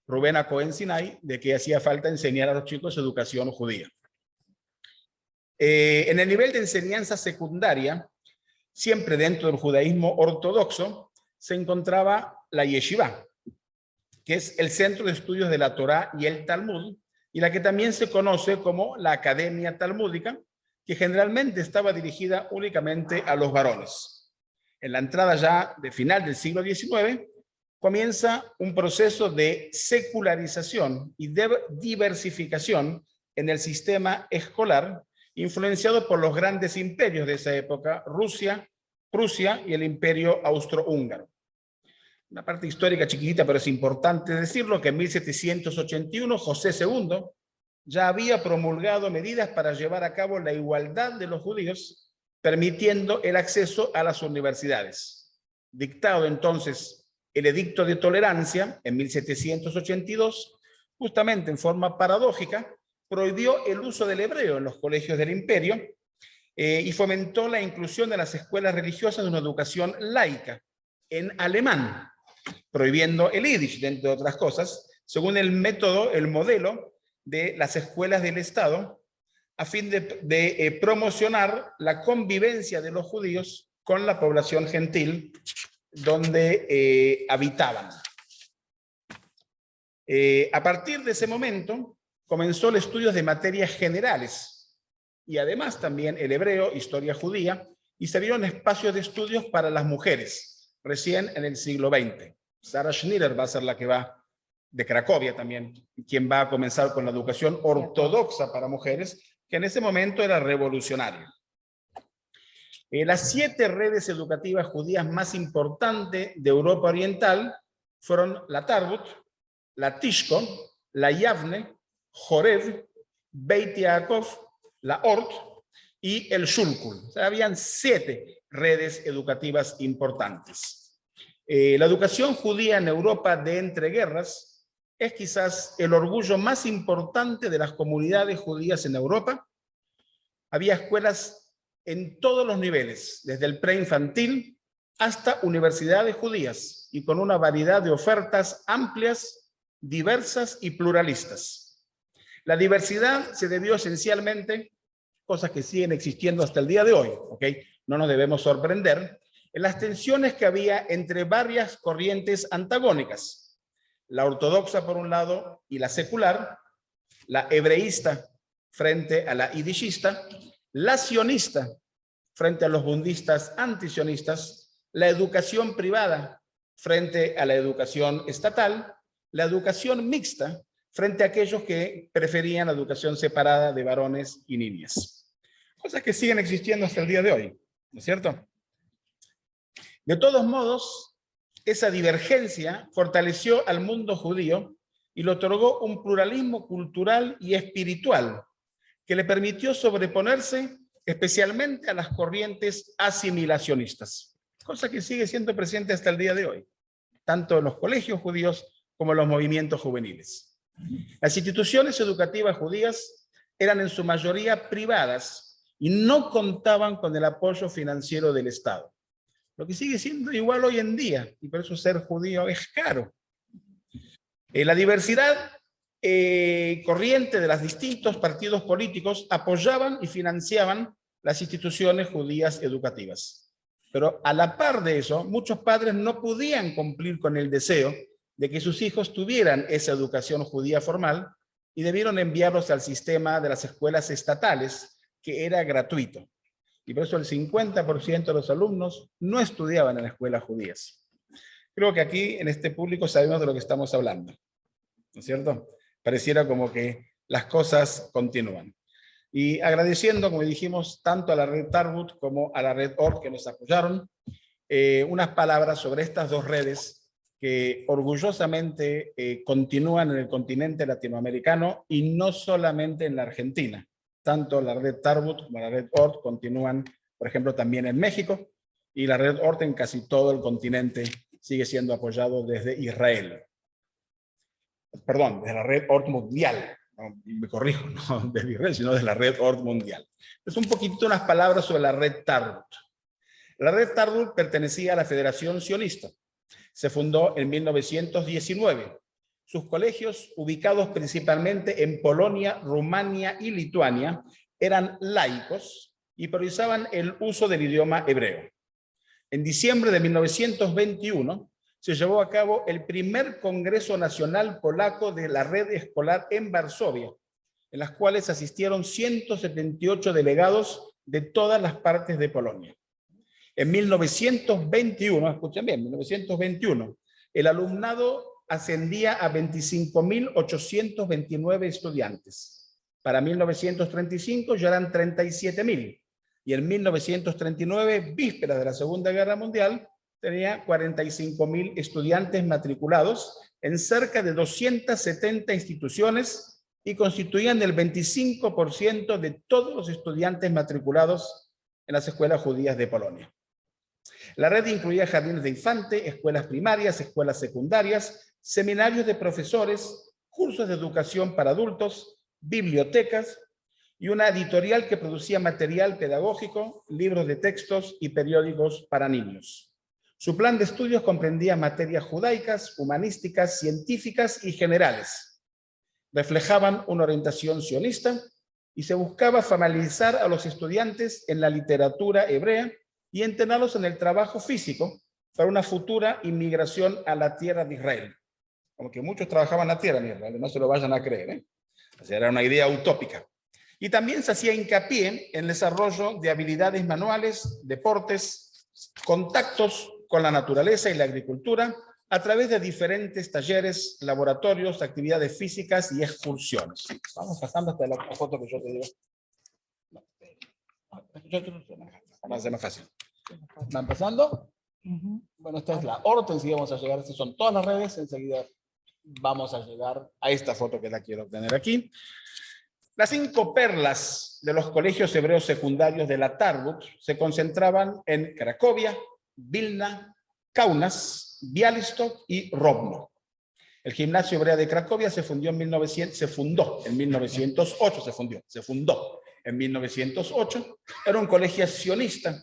Rubén a Cohen Sinai de que hacía falta enseñar a los chicos educación judía. En el nivel de enseñanza secundaria, siempre dentro del judaísmo ortodoxo, se encontraba la yeshiva, que es el centro de estudios de la Torá y el Talmud, y la que también se conoce como la Academia Talmúdica, que generalmente estaba dirigida únicamente a los varones. En la entrada ya de final del siglo XIX, comienza un proceso de secularización y de diversificación en el sistema escolar, influenciado por los grandes imperios de esa época, Rusia, Prusia y el Imperio Austrohúngaro. Una parte histórica chiquitita, pero es importante decirlo, que en 1781 José II ya había promulgado medidas para llevar a cabo la igualdad de los judíos, permitiendo el acceso a las universidades. Dictado entonces el Edicto de Tolerancia en 1782, justamente en forma paradójica, prohibió el uso del hebreo en los colegios del imperio y fomentó la inclusión de las escuelas religiosas de una educación laica en alemán, prohibiendo el yiddish, entre otras cosas, según el modelo de las escuelas del Estado, a fin de promocionar la convivencia de los judíos con la población gentil donde habitaban. A partir de ese momento, comenzó el estudio de materias generales y además también el hebreo, historia judía, y se abrieron espacios de estudios para las mujeres, recién en el siglo XX. Sarah Schnirer va a ser la que va, de Cracovia también, quien va a comenzar con la educación ortodoxa para mujeres, que en ese momento era revolucionaria. Las 7 redes educativas judías más importantes de Europa Oriental fueron la Tarbut, la Tishkon, la Yavne, Jorev, Beit Yaakov, la Ort y el Shulkul. O sea, habían 7 redes educativas importantes. La educación judía en Europa de entreguerras es quizás el orgullo más importante de las comunidades judías en Europa. Había escuelas en todos los niveles, desde el preinfantil hasta universidades judías, y con una variedad de ofertas amplias, diversas y pluralistas. La diversidad se debió esencialmente, cosas que siguen existiendo hasta el día de hoy, ¿ok? No nos debemos sorprender, en las tensiones que había entre varias corrientes antagónicas. La ortodoxa por un lado y la secular, la hebreísta frente a la yiddishista, la sionista frente a los budistas antisionistas, la educación privada frente a la educación estatal, la educación mixta frente a aquellos que preferían la educación separada de varones y niñas. Cosas que siguen existiendo hasta el día de hoy, ¿no es cierto? De todos modos, esa divergencia fortaleció al mundo judío y le otorgó un pluralismo cultural y espiritual que le permitió sobreponerse especialmente a las corrientes asimilacionistas, cosa que sigue siendo presente hasta el día de hoy, tanto en los colegios judíos como en los movimientos juveniles. Las instituciones educativas judías eran en su mayoría privadas y no contaban con el apoyo financiero del Estado, lo que sigue siendo igual hoy en día, y por eso ser judío es caro. La diversidad corriente de los distintos partidos políticos apoyaban y financiaban las instituciones judías educativas. Pero a la par de eso, muchos padres no podían cumplir con el deseo de que sus hijos tuvieran esa educación judía formal y debieron enviarlos al sistema de las escuelas estatales, que era gratuito. Y por eso el 50% de los alumnos no estudiaban en escuelas judías. Creo que aquí, en este público, sabemos de lo que estamos hablando, ¿no es cierto? Pareciera como que las cosas continúan. Y agradeciendo, como dijimos, tanto a la red Tarbut como a la red Ort que nos apoyaron, unas palabras sobre estas dos redes que orgullosamente continúan en el continente latinoamericano y no solamente en la Argentina. Tanto la red Tarbut como la red Ort continúan, por ejemplo, también en México, y la red Ort en casi todo el continente sigue siendo apoyado desde Israel. Perdón, desde la red Ort mundial. No, me corrijo, no desde Israel, sino desde la red Ort mundial. Es un poquito unas palabras sobre la red Tarbut. La red Tarbut pertenecía a la Federación Sionista. Se fundó en 1919. Sus colegios, ubicados principalmente en Polonia, Rumania y Lituania, eran laicos y priorizaban el uso del idioma hebreo. En diciembre de 1921 se llevó a cabo el primer Congreso Nacional Polaco de la red escolar en Varsovia, en las cuales asistieron 178 delegados de todas las partes de Polonia. En 1921, escuchen bien, 1921, el alumnado ascendía a 25.829 estudiantes. Para 1935 ya eran 37.000. Y en 1939, víspera de la Segunda Guerra Mundial, tenía 45.000 estudiantes matriculados en cerca de 270 instituciones y constituían el 25% de todos los estudiantes matriculados en las escuelas judías de Polonia. La red incluía jardines de infante, escuelas primarias, escuelas secundarias, seminarios de profesores, cursos de educación para adultos, bibliotecas y una editorial que producía material pedagógico, libros de textos y periódicos para niños. Su plan de estudios comprendía materias judaicas, humanísticas, científicas y generales. Reflejaban una orientación sionista y se buscaba familiarizar a los estudiantes en la literatura hebrea y entrenarlos en el trabajo físico para una futura inmigración a la tierra de Israel. Como que muchos trabajaban la tierra de Israel, no se lo vayan a creer, ¿eh? O sea, era una idea utópica. Y también se hacía hincapié en el desarrollo de habilidades manuales, deportes, contactos con la naturaleza y la agricultura a través de diferentes talleres, laboratorios, actividades físicas y excursiones. Vamos pasando hasta la foto que yo te digo. Va a ser más fácil. ¿Van pasando? Bueno, esta es la Ort, enseguida vamos a llegar, estas son todas las redes, enseguida vamos a llegar a esta foto que la quiero tener aquí. Las 5 perlas de los colegios hebreos secundarios de la Tarbut se concentraban en Cracovia, Vilna, Kaunas, Białystok y Rovno. El gimnasio hebreo de Cracovia se fundó en 1908. Era un colegio sionista,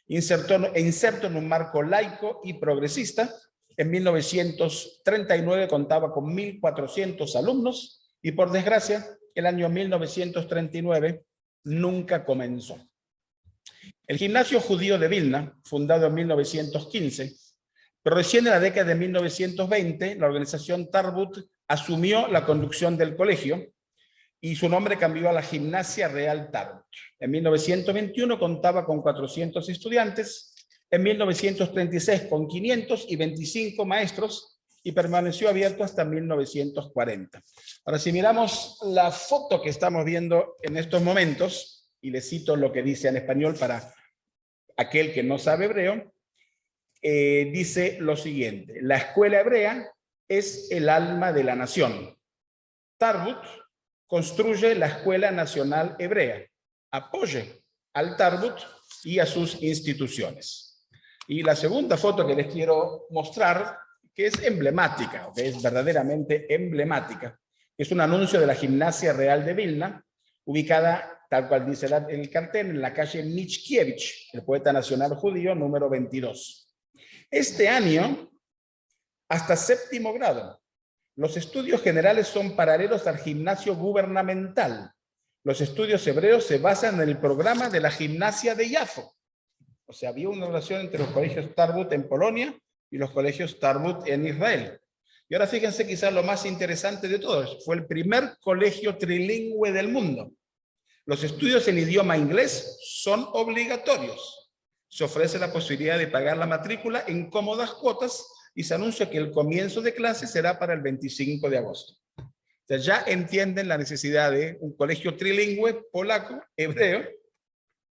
inserto en un marco laico y progresista. En 1939 contaba con 1.400 alumnos y, por desgracia, el año 1939 nunca comenzó. El gimnasio judío de Vilna, fundado en 1915, pero recién en la década de 1920, la organización Tarbut asumió la conducción del colegio y su nombre cambió a la Gimnasia Real Tarbut. En 1921 contaba con 400 estudiantes, en 1936 con 525 maestros y permaneció abierto hasta 1940. Ahora, si miramos la foto que estamos viendo en estos momentos, y le cito lo que dice en español para aquel que no sabe hebreo, dice lo siguiente: la escuela hebrea es el alma de la nación. Tarbut construye la Escuela Nacional Hebrea, apoye al Tarbut y a sus instituciones. Y la segunda foto que les quiero mostrar, que es emblemática, que es verdaderamente emblemática, es un anuncio de la Gimnasia Real de Vilna, ubicada, tal cual dice el cartel, en la calle Mickiewicz, el poeta nacional judío, número 22. Este año, hasta 7º grado, los estudios generales son paralelos al gimnasio gubernamental. Los estudios hebreos se basan en el programa de la gimnasia de Yafo. O sea, había una relación entre los colegios Tarbut en Polonia y los colegios Tarbut en Israel. Y ahora fíjense quizás lo más interesante de todos. Fue el primer colegio trilingüe del mundo. Los estudios en idioma inglés son obligatorios. Se ofrece la posibilidad de pagar la matrícula en cómodas cuotas y se anuncia que el comienzo de clases será para el 25 de agosto. O sea, ya entienden la necesidad de un colegio trilingüe, polaco, hebreo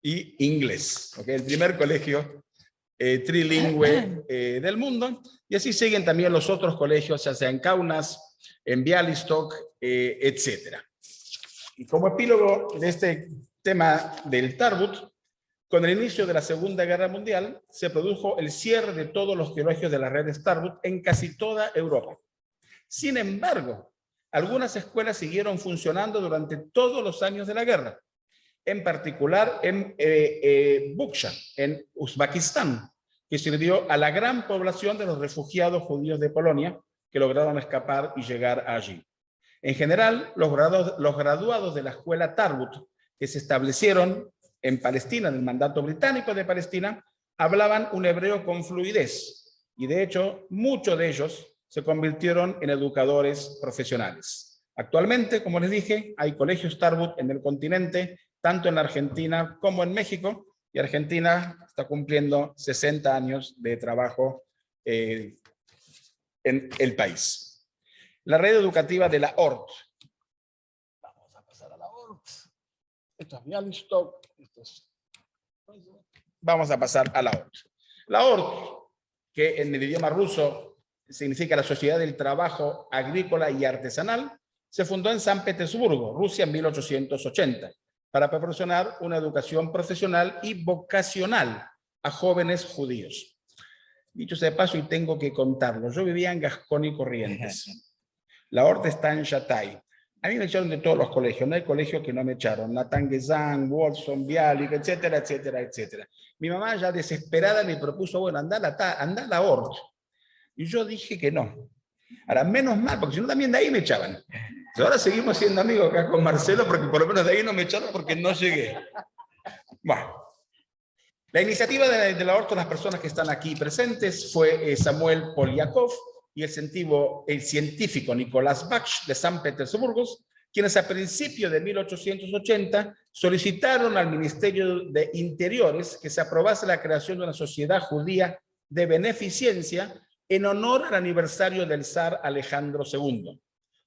y inglés. ¿Okay? El primer colegio trilingüe del mundo. Y así siguen también los otros colegios, ya sea en Kaunas, en Bialystok, etc. Y como epílogo de este tema del Tarbut, con el inicio de la Segunda Guerra Mundial, se produjo el cierre de todos los colegios de la red Tarbut en casi toda Europa. Sin embargo, algunas escuelas siguieron funcionando durante todos los años de la guerra, en particular en Bucha, en Uzbekistán, que sirvió a la gran población de los refugiados judíos de Polonia que lograron escapar y llegar allí. En general, los graduados de la escuela Tarbut que se establecieron en Palestina, en el mandato británico de Palestina, hablaban un hebreo con fluidez y de hecho muchos de ellos se convirtieron en educadores profesionales. Actualmente, como les dije, hay colegios Tarbut en el continente, tanto en Argentina como en México, y Argentina está cumpliendo 60 años de trabajo en el país. La red educativa de la ORT. Vamos a pasar a la ORT. Esto es Bialystok. Vamos a pasar a la ORT. La ORT, que en el idioma ruso significa la Sociedad del Trabajo Agrícola y Artesanal, se fundó en San Petersburgo, Rusia, en 1880, para proporcionar una educación profesional y vocacional a jóvenes judíos. Dicho sea de paso, y tengo que contarlo, yo vivía en Gascón y Corrientes. La ORT está en Yatay. A mí me echaron de todos los colegios, no hay colegio que no me echaron. Natán Gezán, Watson, Bialik, etcétera, etcétera, etcétera. Mi mamá ya desesperada me propuso, bueno, anda a la ORT. Y yo dije que no. Ahora, menos mal, porque si no también de ahí me echaban. Ahora seguimos siendo amigos acá con Marcelo, porque por lo menos de ahí no me echaron porque no llegué. Bueno. La iniciativa de la ORT, las personas que están aquí presentes, fue Samuel Polyakov y el científico Nicolás Bach de San Petersburgo, quienes a principios de 1880 solicitaron al Ministerio de Interiores que se aprobase la creación de una sociedad judía de beneficencia en honor al aniversario del zar Alejandro II.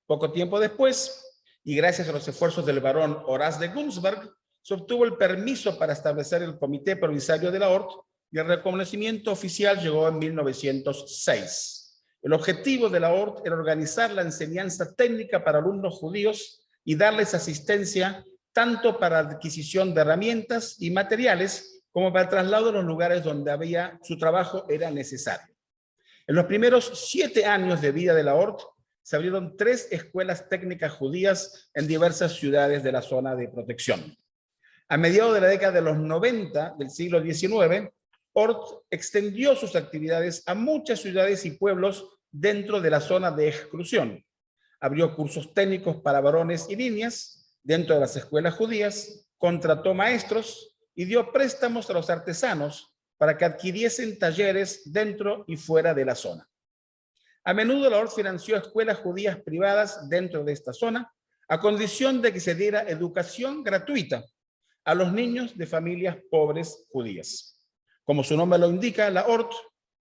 Poco tiempo después, y gracias a los esfuerzos del barón Horaz de Gunzburg, se obtuvo el permiso para establecer el Comité Provisorio de la ORT y el reconocimiento oficial llegó en 1906. El objetivo de la ORT era organizar la enseñanza técnica para alumnos judíos y darles asistencia tanto para la adquisición de herramientas y materiales como para el traslado a los lugares donde su trabajo era necesario. En los primeros 7 años de vida de la ORT se abrieron 3 escuelas técnicas judías en diversas ciudades de la zona de protección. A mediados de la década de los 90 del siglo XIX, ORT extendió sus actividades a muchas ciudades y pueblos dentro de la zona de exclusión. Abrió cursos técnicos para varones y niñas dentro de las escuelas judías, contrató maestros y dio préstamos a los artesanos para que adquiriesen talleres dentro y fuera de la zona. A menudo la ORT financió escuelas judías privadas dentro de esta zona, a condición de que se diera educación gratuita a los niños de familias pobres judías. Como su nombre lo indica, la ORT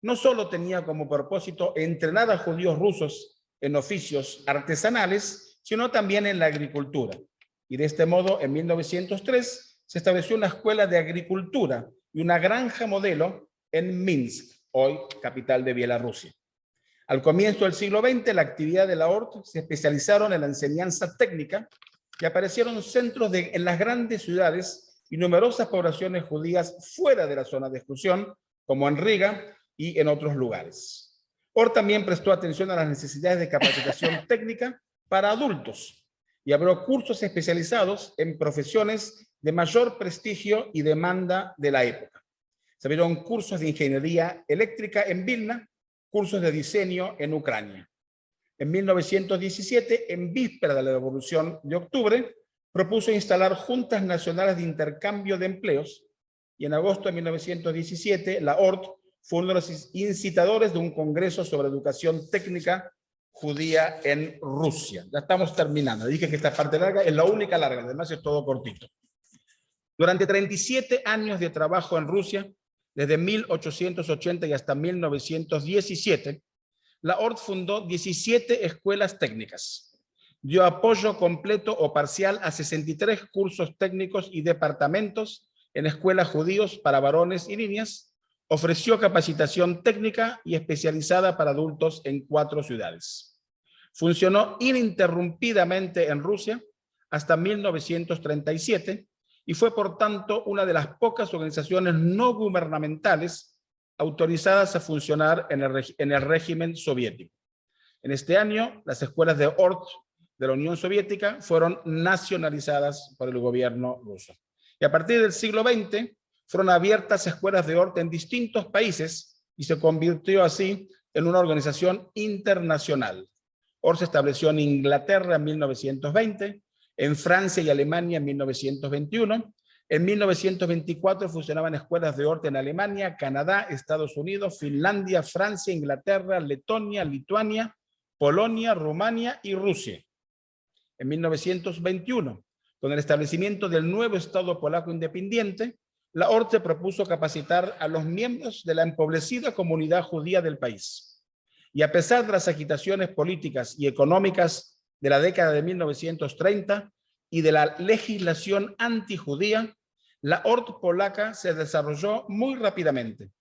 no solo tenía como propósito entrenar a judíos rusos en oficios artesanales, sino también en la agricultura. Y de este modo, en 1903, se estableció una escuela de agricultura y una granja modelo en Minsk, hoy capital de Bielorrusia. Al comienzo del siglo XX, la actividad de la ORT se especializaron en la enseñanza técnica y aparecieron centros en las grandes ciudades y numerosas poblaciones judías fuera de la zona de exclusión, como en Riga y en otros lugares. Or también prestó atención a las necesidades de capacitación técnica para adultos y abrió cursos especializados en profesiones de mayor prestigio y demanda de la época. Se abrieron cursos de ingeniería eléctrica en Vilna, cursos de diseño en Ucrania. En 1917, en víspera de la Revolución de Octubre, propuso instalar juntas nacionales de intercambio de empleos y en agosto de 1917 la ORT fue uno de los incitadores de un congreso sobre educación técnica judía en Rusia. Ya estamos terminando. Dije que esta parte larga es la única larga, además es todo cortito. Durante 37 años de trabajo en Rusia, desde 1880 y hasta 1917, la ORT fundó 17 escuelas técnicas, dio apoyo completo o parcial a 63 cursos técnicos y departamentos en escuelas judíos para varones y niñas, ofreció capacitación técnica y especializada para adultos en 4 ciudades. Funcionó ininterrumpidamente en Rusia hasta 1937 y fue por tanto una de las pocas organizaciones no gubernamentales autorizadas a funcionar en el régimen soviético. En este año, las escuelas de ORT de la Unión Soviética fueron nacionalizadas por el gobierno ruso. Y a partir del siglo XX, fueron abiertas escuelas de ORT en distintos países y se convirtió así en una organización internacional. ORT se estableció en Inglaterra en 1920, en Francia y Alemania en 1921, en 1924 funcionaban escuelas de ORT en Alemania, Canadá, Estados Unidos, Finlandia, Francia, Inglaterra, Letonia, Lituania, Polonia, Rumania y Rusia. En 1921, con el establecimiento del nuevo Estado polaco independiente, la ORT se propuso capacitar a los miembros de la empobrecida comunidad judía del país. Y a pesar de las agitaciones políticas y económicas de la década de 1930 y de la legislación antijudía, la ORT polaca se desarrolló muy rápidamente.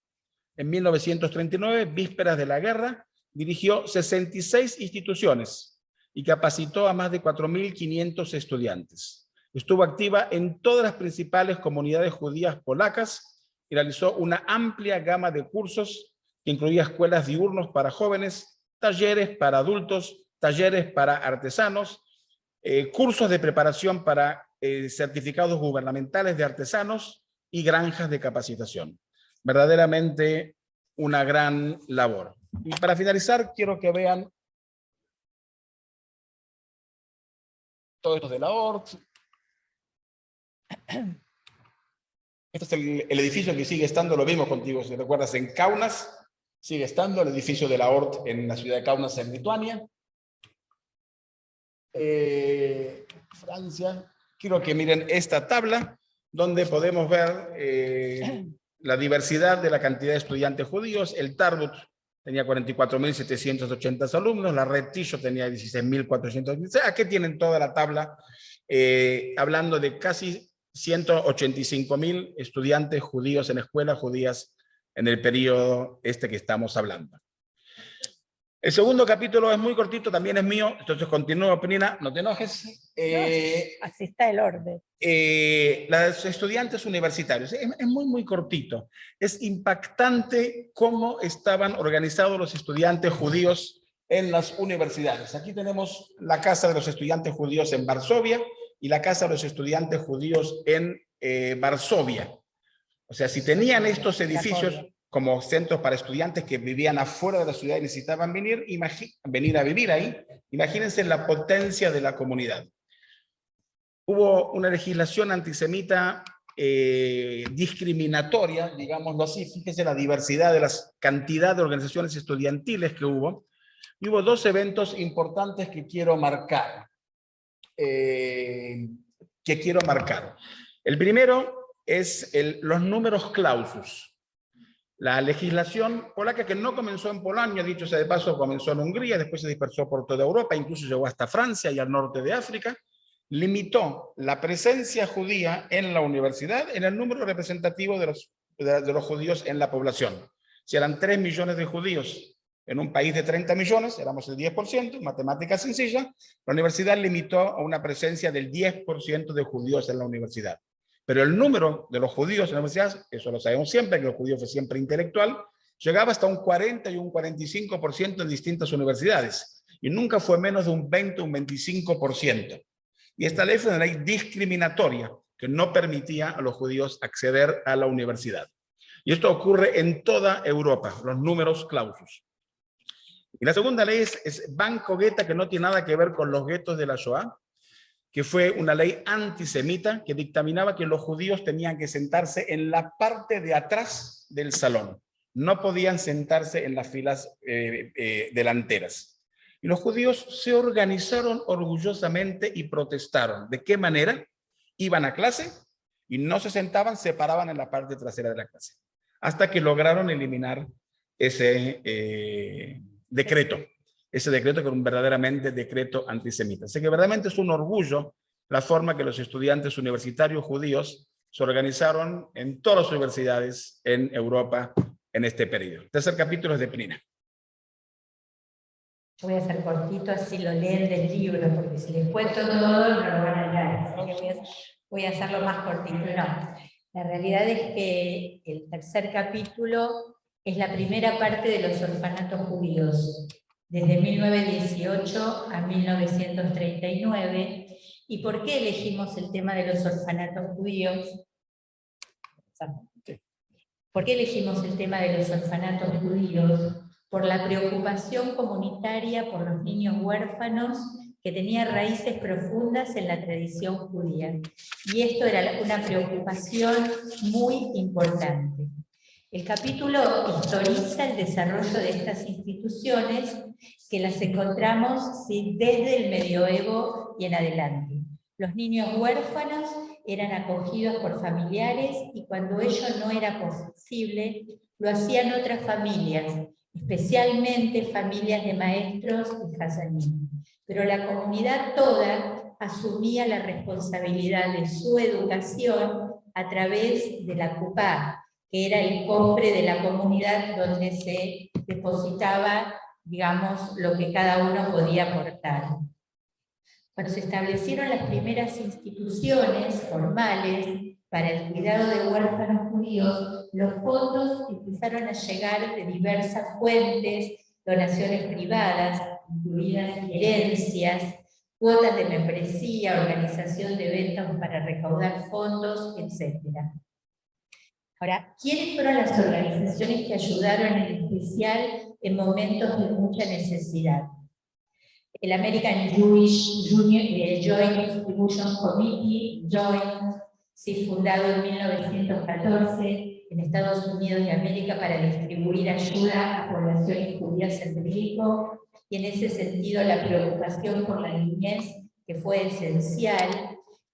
En 1939, vísperas de la guerra, dirigió 66 instituciones y capacitó a más de 4.500 estudiantes. Estuvo activa en todas las principales comunidades judías polacas y realizó una amplia gama de cursos que incluía escuelas diurnos para jóvenes, talleres para adultos, talleres para artesanos, cursos de preparación para certificados gubernamentales de artesanos y granjas de capacitación. Verdaderamente una gran labor. Y para finalizar, quiero que vean todo esto de la ORT. Este es el edificio que sigue estando, lo vimos contigo, si recuerdas, en Kaunas. Sigue estando el edificio de la ORT en la ciudad de Kaunas, en Lituania. Francia. Quiero que miren esta tabla donde podemos ver la diversidad de la cantidad de estudiantes judíos. El Tarbut tenía 44.780 alumnos, la Red Tisho tenía 16.416. Aquí tienen toda la tabla hablando de casi 185.000 estudiantes judíos en escuelas judías en el periodo este que estamos hablando. El segundo capítulo es muy cortito, también es mío, entonces continúo, Penina, no te enojes. Así está el orden. Los estudiantes universitarios, es muy cortito. Es impactante cómo estaban organizados los estudiantes judíos en las universidades. Aquí tenemos la Casa de los Estudiantes Judíos en Varsovia y la Casa de los Estudiantes Judíos en Varsovia. O sea, si tenían estos edificios como centros para estudiantes que vivían afuera de la ciudad y necesitaban venir a vivir ahí, imagínense la potencia de la comunidad. Hubo una legislación antisemita discriminatoria, digámoslo así. Fíjense la diversidad de la cantidad de organizaciones estudiantiles que hubo. Y hubo 2 eventos importantes que quiero marcar. El primero es los números clausus. La legislación polaca, que no comenzó en Polonia, dicho sea de paso, comenzó en Hungría, después se dispersó por toda Europa, incluso llegó hasta Francia y al norte de África, limitó la presencia judía en la universidad en el número representativo de los judíos en la población. Si eran 3 millones de judíos En un país de 30 millones, éramos el 10%, matemática sencilla, la universidad limitó a una presencia del 10% de judíos en la universidad. Pero el número de los judíos en la universidad, eso lo sabemos siempre, que el judío fue siempre intelectual, llegaba hasta un 40 y un 45% en distintas universidades, y nunca fue menos de un 20 o un 25%. Y esta ley fue una ley discriminatoria, que no permitía a los judíos acceder a la universidad. Y esto ocurre en toda Europa, los números clausus. Y la segunda ley es Banco Guetta, que no tiene nada que ver con los guetos de la Shoah, que fue una ley antisemita que dictaminaba que los judíos tenían que sentarse en la parte de atrás del salón. No podían sentarse en las filas delanteras. Y los judíos se organizaron orgullosamente y protestaron. ¿De qué manera? Iban a clase y no se sentaban, se paraban en la parte trasera de la clase. Hasta que lograron eliminar ese decreto. Ese decreto que era un verdaderamente decreto antisemita. Así que verdaderamente es un orgullo la forma que los estudiantes universitarios judíos se organizaron en todas las universidades en Europa en este periodo. El tercer capítulo es de Pnina. Voy a hacer cortito, así lo leen del libro, porque si les cuento todo no lo van a leer. Así que voy a hacerlo más cortito. No, la realidad es que el tercer capítulo es la primera parte de los orfanatos judíos, desde 1918 a 1939. ¿Y por qué elegimos el tema de los orfanatos judíos? ¿Por qué elegimos el tema de los orfanatos judíos? Por la preocupación comunitaria por los niños huérfanos que tenía raíces profundas en la tradición judía. Y esto era una preocupación muy importante. El capítulo historiza el desarrollo de estas instituciones que las encontramos desde el medioevo y en adelante. Los niños huérfanos eran acogidos por familiares y cuando ello no era posible, lo hacían otras familias, especialmente familias de maestros y hasanim. Pero la comunidad toda asumía la responsabilidad de su educación a través de la Kupá, que era el cofre de la comunidad donde se depositaba, digamos, lo que cada uno podía aportar. Cuando se establecieron las primeras instituciones formales para el cuidado de huérfanos judíos, los fondos empezaron a llegar de diversas fuentes, donaciones privadas, incluidas herencias, cuotas de membresía, organización de eventos para recaudar fondos, etc. Ahora, ¿quiénes fueron las organizaciones que ayudaron en especial en momentos de mucha necesidad? El American Jewish Joint Distribution Committee, JOIN, sí, fundado en 1914 en Estados Unidos de América para distribuir ayuda a poblaciones judías en peligro, y en ese sentido la preocupación por la niñez, que fue esencial.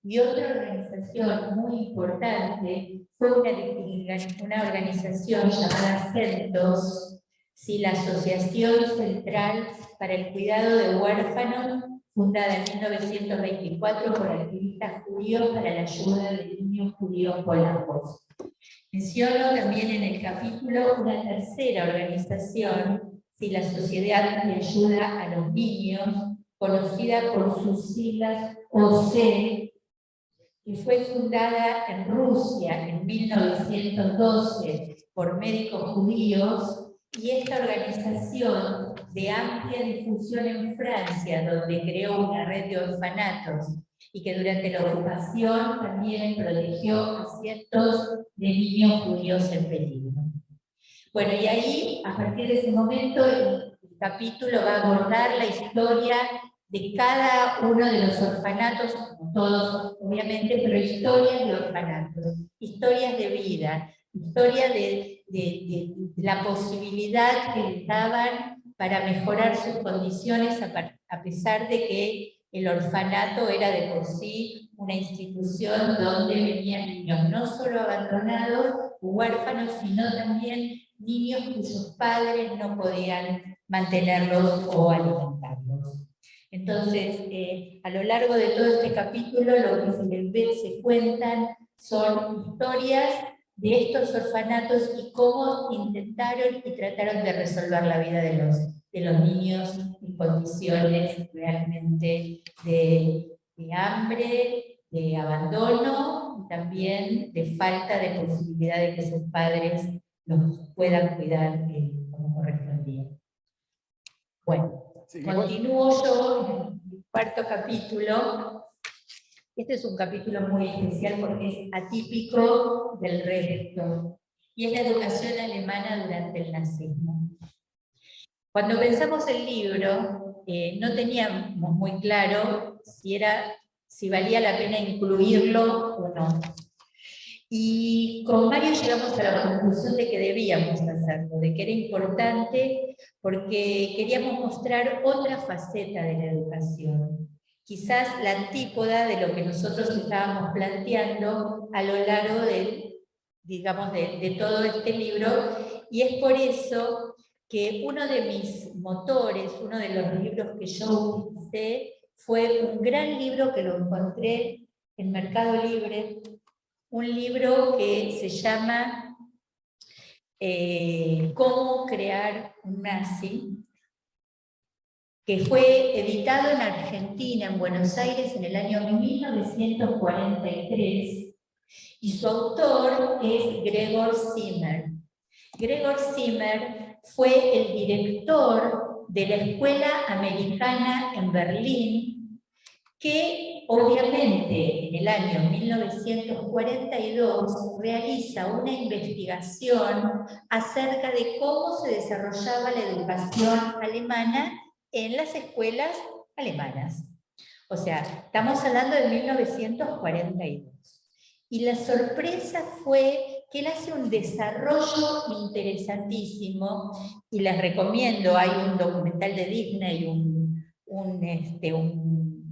Y otra organización muy importante fue una organización llamada CENTOS, ¿sí? La Asociación Central para el Cuidado de Huérfanos, fundada en 1924 por activistas judíos para la ayuda de niños judíos polacos. Menciono también en el capítulo una tercera organización, ¿sí? La Sociedad de Ayuda a los Niños, conocida por sus siglas OC, que fue fundada en Rusia en 1912 por médicos judíos, y esta organización de amplia difusión en Francia, donde creó una red de orfanatos y que durante la ocupación también protegió a cientos de niños judíos en peligro. Bueno, y ahí, a partir de ese momento, el capítulo va a abordar la historia de cada uno de los orfanatos, no todos obviamente, pero historias de orfanatos, historias de vida, historias de la posibilidad que les daban para mejorar sus condiciones a pesar de que el orfanato era de por sí una institución donde venían niños no solo abandonados, huérfanos, sino también niños cuyos padres no podían mantenerlos o alimentarlos. Entonces, a lo largo de todo este capítulo, lo que se cuentan son historias de estos orfanatos y cómo intentaron y trataron de resolver la vida de los niños en condiciones realmente de hambre, de abandono y también de falta de posibilidad de que sus padres los puedan cuidar como correspondía. Bueno, Sí, continúo yo en el cuarto capítulo. Este es un capítulo muy especial porque es atípico del resto, y es la educación alemana durante el nazismo. Cuando pensamos el libro, no teníamos muy claro si valía la pena incluirlo o no. Y con Mario llegamos a la conclusión de que debíamos hacerlo, de que era importante porque queríamos mostrar otra faceta de la educación. Quizás la antípoda de lo que nosotros estábamos planteando a lo largo de todo este libro, y es por eso que uno de mis motores, uno de los libros que yo utilicé, fue un gran libro que lo encontré en Mercado Libre, un libro que se llama Cómo crear un nazi, que fue editado en Argentina, en Buenos Aires, en el año 1943, y su autor es Gregor Zimmer. Gregor Zimmer fue el director de la Escuela Americana en Berlín, que obviamente en el año 1942 realiza una investigación acerca de cómo se desarrollaba la educación alemana en las escuelas alemanas. O sea, estamos hablando de 1942. Y la sorpresa fue que él hace un desarrollo interesantísimo, y les recomiendo, hay un documental de Disney, un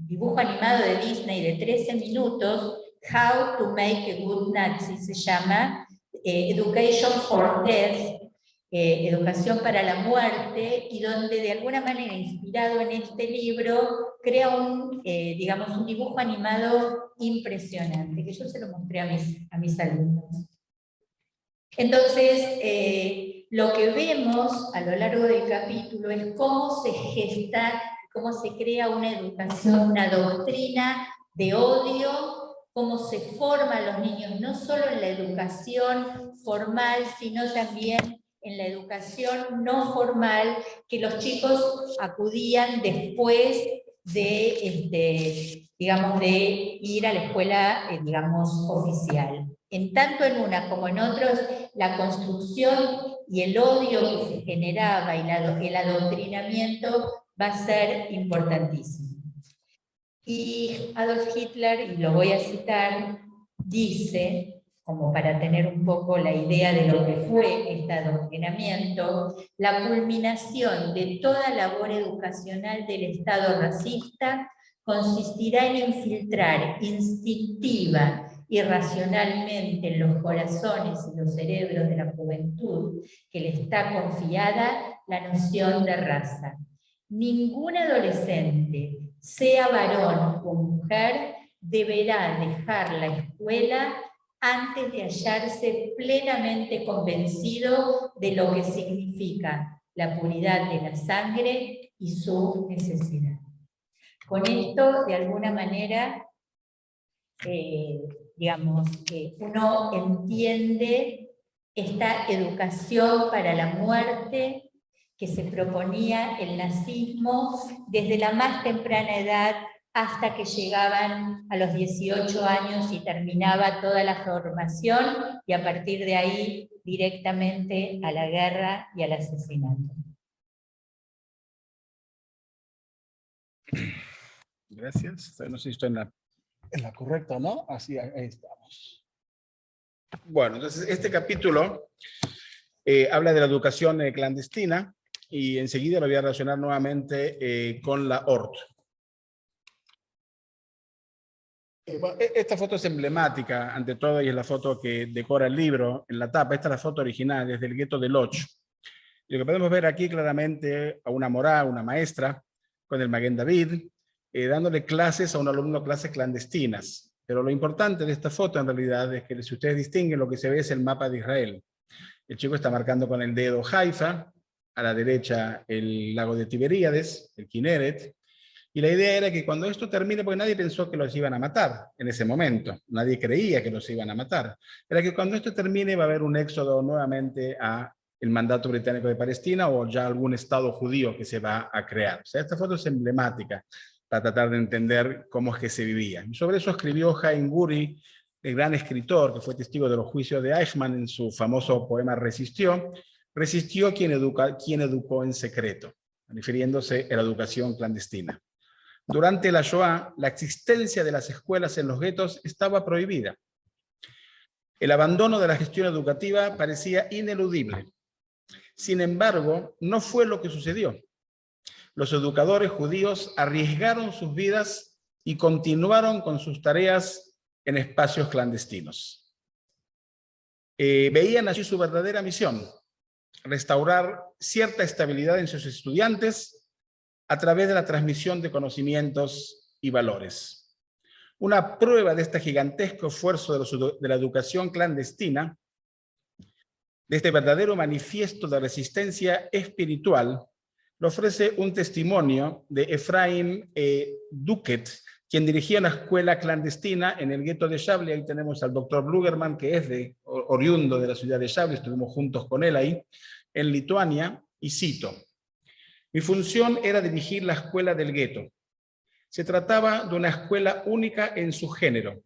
dibujo animado de Disney de 13 minutos, How to Make a Good Nazi, se llama Education for Death, Educación para la Muerte, y donde de alguna manera, inspirado en este libro, crea un dibujo animado impresionante, que yo se lo mostré a mis alumnos. Entonces, lo que vemos a lo largo del capítulo es cómo se gesta, cómo se crea una educación, una doctrina de odio, cómo se forma a los niños, no solo en la educación formal, sino también en la educación no formal, que los chicos acudían después de ir a la escuela, oficial. En tanto en una como en otros, la construcción y el odio que se generaba y el adoctrinamiento va a ser importantísimo. Y Adolf Hitler, y lo voy a citar, dice, como para tener un poco la idea de lo que fue este adoctrinamiento: la culminación de toda labor educacional del Estado racista consistirá en infiltrar instintiva y racionalmente en los corazones y los cerebros de la juventud que le está confiada la noción de raza. Ningún adolescente, sea varón o mujer, deberá dejar la escuela antes de hallarse plenamente convencido de lo que significa la puridad de la sangre y su necesidad. Con esto, de alguna manera, uno entiende esta educación para la muerte que se proponía el nazismo desde la más temprana edad hasta que llegaban a los 18 años y terminaba toda la formación, y a partir de ahí directamente a la guerra y al asesinato. Gracias. No sé si estoy en la correcta, ¿no? Así, ahí estamos. Bueno, entonces este capítulo habla de la educación clandestina, y enseguida lo voy a relacionar nuevamente con la ORT. Esta foto es emblemática, ante todo, y es la foto que decora el libro en la tapa. Esta es la foto original desde el gueto de Lodz. Lo que podemos ver aquí claramente a una morá, una maestra, con el Maguen David, dándole clases a un alumno, clases clandestinas. Pero lo importante de esta foto en realidad es que si ustedes distinguen, lo que se ve es el mapa de Israel. El chico está marcando con el dedo Haifa, a la derecha el lago de Tiberíades, el Kineret, y la idea era que cuando esto termine, porque nadie pensó que los iban a matar en ese momento, nadie creía que los iban a matar, era que cuando esto termine va a haber un éxodo nuevamente a el mandato británico de Palestina o ya algún estado judío que se va a crear. O sea, esta foto es emblemática para tratar de entender cómo es que se vivía. Y sobre eso escribió Haim Guri, el gran escritor que fue testigo de los juicios de Eichmann en su famoso poema Resistió quien educó en secreto, refiriéndose a la educación clandestina. Durante la Shoah, la existencia de las escuelas en los guetos estaba prohibida. El abandono de la gestión educativa parecía ineludible. Sin embargo, no fue lo que sucedió. Los educadores judíos arriesgaron sus vidas y continuaron con sus tareas en espacios clandestinos. Veían allí su verdadera misión, restaurar cierta estabilidad en sus estudiantes a través de la transmisión de conocimientos y valores. Una prueba de este gigantesco esfuerzo de la educación clandestina, de este verdadero manifiesto de resistencia espiritual, lo ofrece un testimonio de Efraim Duquet, quien dirigía una escuela clandestina en el gueto de Yavli. Ahí tenemos al doctor Blugerman, que es oriundo de la ciudad de Yavli, estuvimos juntos con él ahí, en Lituania, y cito: mi función era dirigir la escuela del gueto. Se trataba de una escuela única en su género.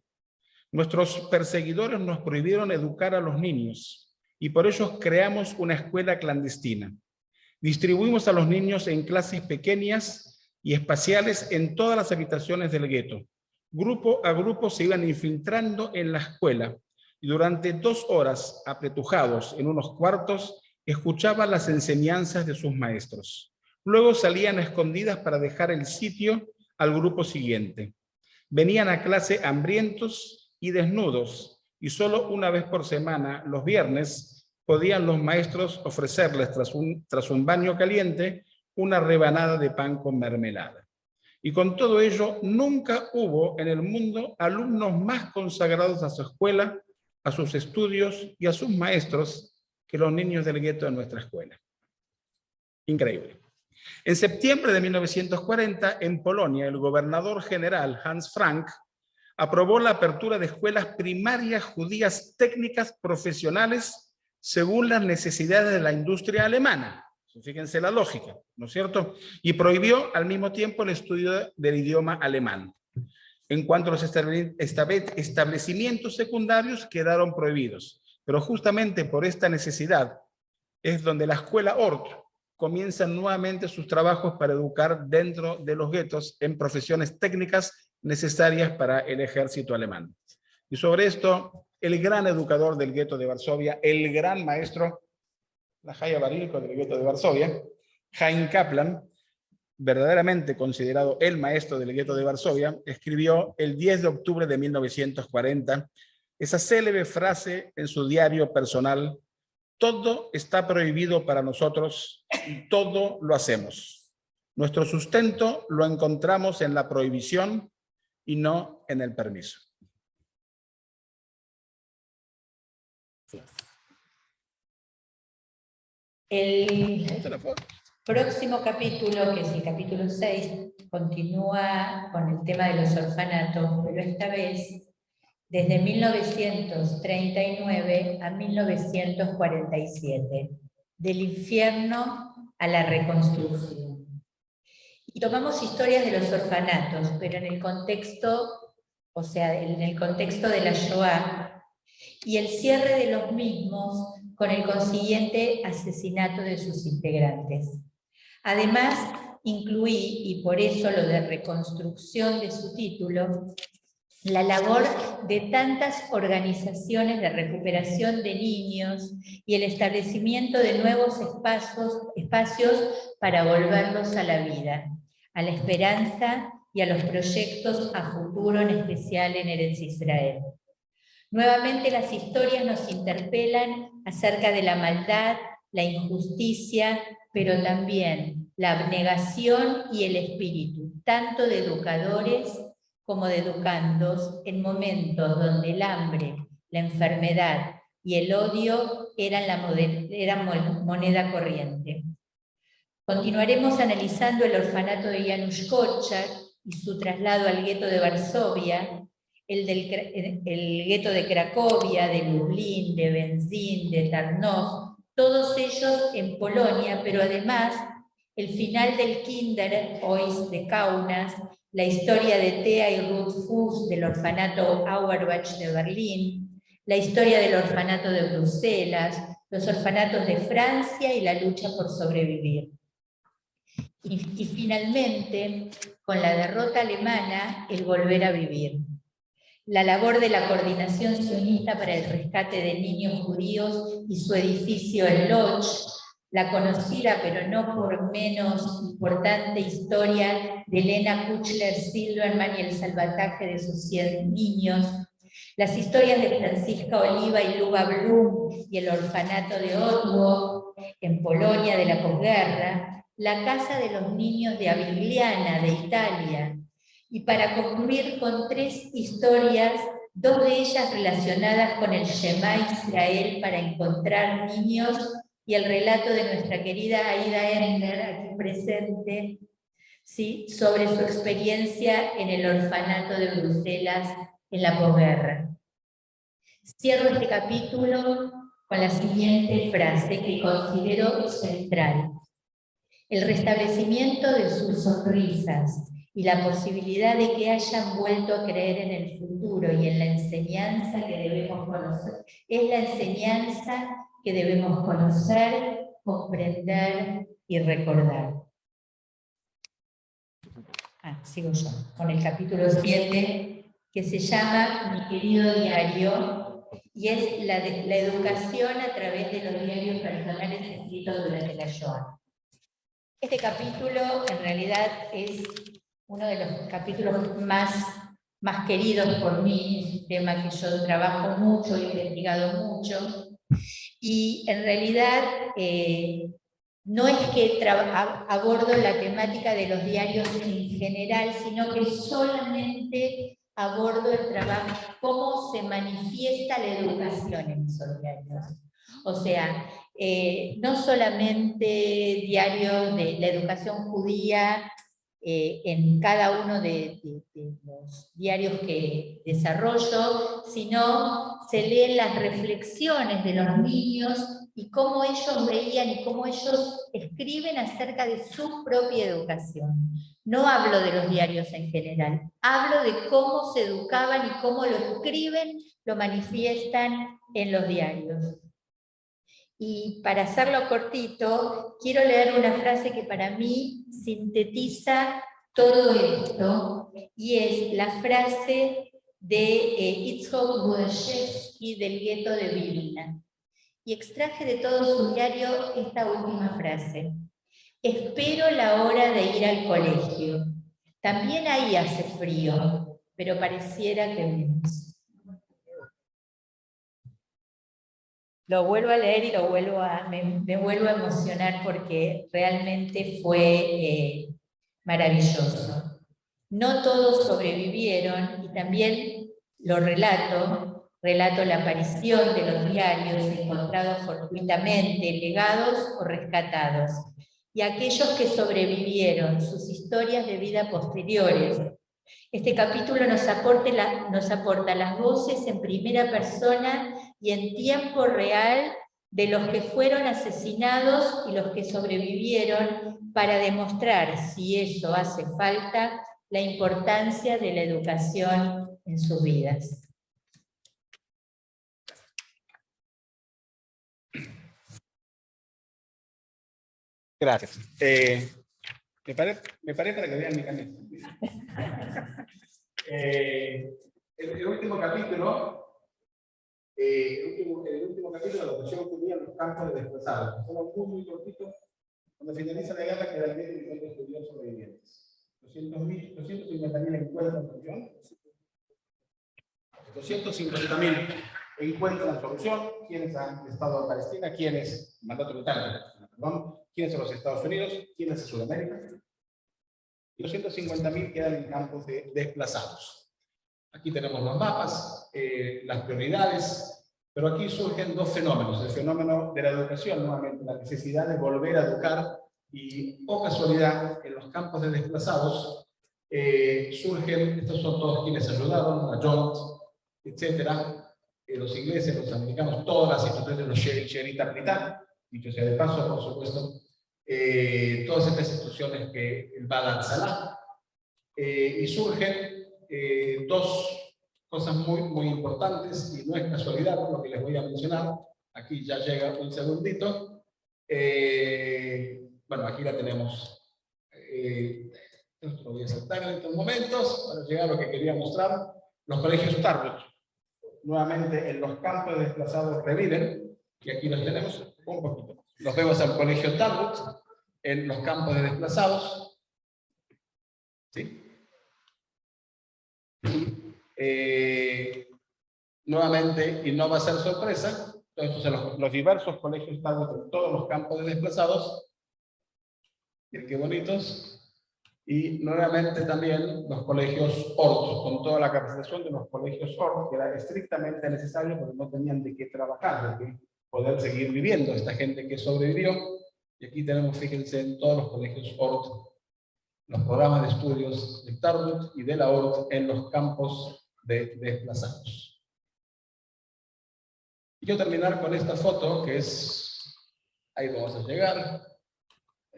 Nuestros perseguidores nos prohibieron educar a los niños, y por ello creamos una escuela clandestina. Distribuimos a los niños en clases pequeñas y espaciales en todas las habitaciones del gueto. Grupo a grupo se iban infiltrando en la escuela y durante 2 horas, apretujados en unos cuartos, escuchaban las enseñanzas de sus maestros. Luego salían a escondidas para dejar el sitio al grupo siguiente. Venían a clase hambrientos y desnudos, y solo una vez por semana, los viernes, podían los maestros ofrecerles, tras un baño caliente, una rebanada de pan con mermelada. Y con todo ello, nunca hubo en el mundo alumnos más consagrados a su escuela, a sus estudios y a sus maestros que los niños del gueto de nuestra escuela. Increíble. En septiembre de 1940, en Polonia, el gobernador general Hans Frank aprobó la apertura de escuelas primarias judías técnicas profesionales según las necesidades de la industria alemana. Fíjense la lógica, ¿no es cierto? Y prohibió al mismo tiempo el estudio del idioma alemán. En cuanto a los establecimientos secundarios, quedaron prohibidos. Pero justamente por esta necesidad es donde la escuela Ort comienza nuevamente sus trabajos para educar dentro de los guetos en profesiones técnicas necesarias para el ejército alemán. Y sobre esto, el gran educador del gueto de Varsovia, el gran maestro, la Jaya Barilko del gueto de Varsovia, Chaim Kaplan, verdaderamente considerado el maestro del gueto de Varsovia, escribió el 10 de octubre de 1940 esa célebre frase en su diario personal: todo está prohibido para nosotros y todo lo hacemos. Nuestro sustento lo encontramos en la prohibición y no en el permiso. El próximo capítulo, que es el capítulo 6, continúa con el tema de los orfanatos, pero esta vez desde 1939 a 1947, del infierno a la reconstrucción. Y tomamos historias de los orfanatos, pero en el contexto, o sea, en el contexto de la Shoah, y el cierre de los mismos con el consiguiente asesinato de sus integrantes. Además, incluí, y por eso lo de reconstrucción de su título, la labor de tantas organizaciones de recuperación de niños y el establecimiento de nuevos espacios para volverlos a la vida, a la esperanza y a los proyectos a futuro, en especial en Eretz Israel. Nuevamente las historias nos interpelan acerca de la maldad, la injusticia, pero también la abnegación y el espíritu, tanto de educadores como de educandos en momentos donde el hambre, la enfermedad y el odio eran moneda corriente. Continuaremos analizando el orfanato de Janusz Korczak y su traslado al gueto de Varsovia, el gueto de Cracovia, de Lublin, de Będzin, de Tarnów, todos ellos en Polonia, pero además el final del Kinder Ois de Kaunas, la historia de Thea y Ruth Fuss del orfanato Auerbach de Berlín, la historia del orfanato de Bruselas, los orfanatos de Francia y la lucha por sobrevivir. Y finalmente, con la derrota alemana, el volver a vivir. La labor de la Coordinación Sionista para el Rescate de Niños Judíos y su edificio en Lodz, la conocida pero no por menos importante historia de Elena Kuchler-Silberman y el salvataje de sus 100 niños, las historias de Francisca Oliva y Luba Blum y el orfanato de Otwo en Polonia de la posguerra, la Casa de los Niños de Avigliana de Italia, y para concluir con 3 historias, 2 de ellas relacionadas con el Shema Israel para encontrar niños, y el relato de nuestra querida Aida Ender, aquí presente, ¿sí?, sobre su experiencia en el orfanato de Bruselas en la posguerra. Cierro este capítulo con la siguiente frase que considero central. El restablecimiento de sus sonrisas y la posibilidad de que hayan vuelto a creer en el futuro y en la enseñanza que debemos conocer, es la enseñanza que debemos conocer, comprender y recordar. Sigo yo, con el capítulo 7, que se llama Mi querido diario, y es la educación a través de los diarios personales escritos durante la Shoah. Este capítulo en realidad es uno de los capítulos más queridos por mí, es un tema que yo trabajo mucho, he investigado mucho, y en realidad no es que abordo la temática de los diarios en general, sino que solamente abordo el trabajo, cómo se manifiesta la educación en esos diarios. O sea, no solamente diarios de la educación judía en cada uno de los diarios que desarrollo, sino se leen las reflexiones de los niños y cómo ellos veían y cómo ellos escriben acerca de su propia educación. No hablo de los diarios en general, hablo de cómo se educaban y cómo lo escriben, lo manifiestan en los diarios. Y para hacerlo cortito, quiero leer una frase que para mí sintetiza todo esto, y es la frase de Itzhak Budashevsky del gueto de Vilna. Y extraje de todo su diario esta última frase. Espero la hora de ir al colegio. También ahí hace frío, pero pareciera que menos. Lo vuelvo a leer y me vuelvo a emocionar porque realmente fue maravilloso. No todos sobrevivieron, y también lo relato la aparición de los diarios encontrados fortuitamente, legados o rescatados, y aquellos que sobrevivieron, sus historias de vida posteriores. Este capítulo nos aporta las voces en primera persona y en tiempo real de los que fueron asesinados y los que sobrevivieron, para demostrar, si eso hace falta, la importancia de la educación en sus vidas. Gracias. Me paré para que vean mi camisa. El último capítulo, la educación judía en los campos de desplazados. Son muy cortitos. Cuando finaliza la guerra quedan 10 millones de judíos sobrevivientes. 250.000 encuentran solución. 250.000 encuentran solución. ¿Quiénes han estado en Palestina? ¿Quiénes? Mandato británico, perdón. ¿Quiénes son los Estados Unidos? ¿Quiénes en Sudamérica? Y 250.000 quedan en campos de desplazados. Aquí tenemos los mapas, las prioridades, pero aquí surgen dos fenómenos. El fenómeno de la educación, nuevamente, la necesidad de volver a educar, y, oh casualidad, en los campos de desplazados surgen, estos son todos quienes ayudaron, la Jont, etcétera, los ingleses, los americanos, todas las instituciones, los Sherita Plitá, dicho sea de paso, por supuesto, todas estas instituciones que el Badal Salah, y surgen dos cosas muy importantes, y no es casualidad lo que les voy a mencionar. Aquí ya llega un segundito. Bueno, aquí la tenemos. Esto lo voy a saltar en estos momentos para llegar a lo que quería mostrar. Los colegios Tarbut, nuevamente en los campos de desplazados reviven, y aquí los tenemos un poquito. Los vemos al colegio Tarbut en los campos de desplazados. ¿Sí? Nuevamente, y no va a ser sorpresa, entonces los diversos colegios Tarbut en todos los campos de desplazados. Miren qué bonitos. Y nuevamente también los colegios Ort, con toda la capacitación de los colegios Ort, que era estrictamente necesario porque no tenían de qué trabajar, de qué poder seguir viviendo esta gente que sobrevivió. Y aquí tenemos, fíjense, en todos los colegios Ort, los programas de estudios de Tarbut y de la Ort en los campos de desplazados. Y quiero terminar con esta foto, que es, ahí vamos a llegar.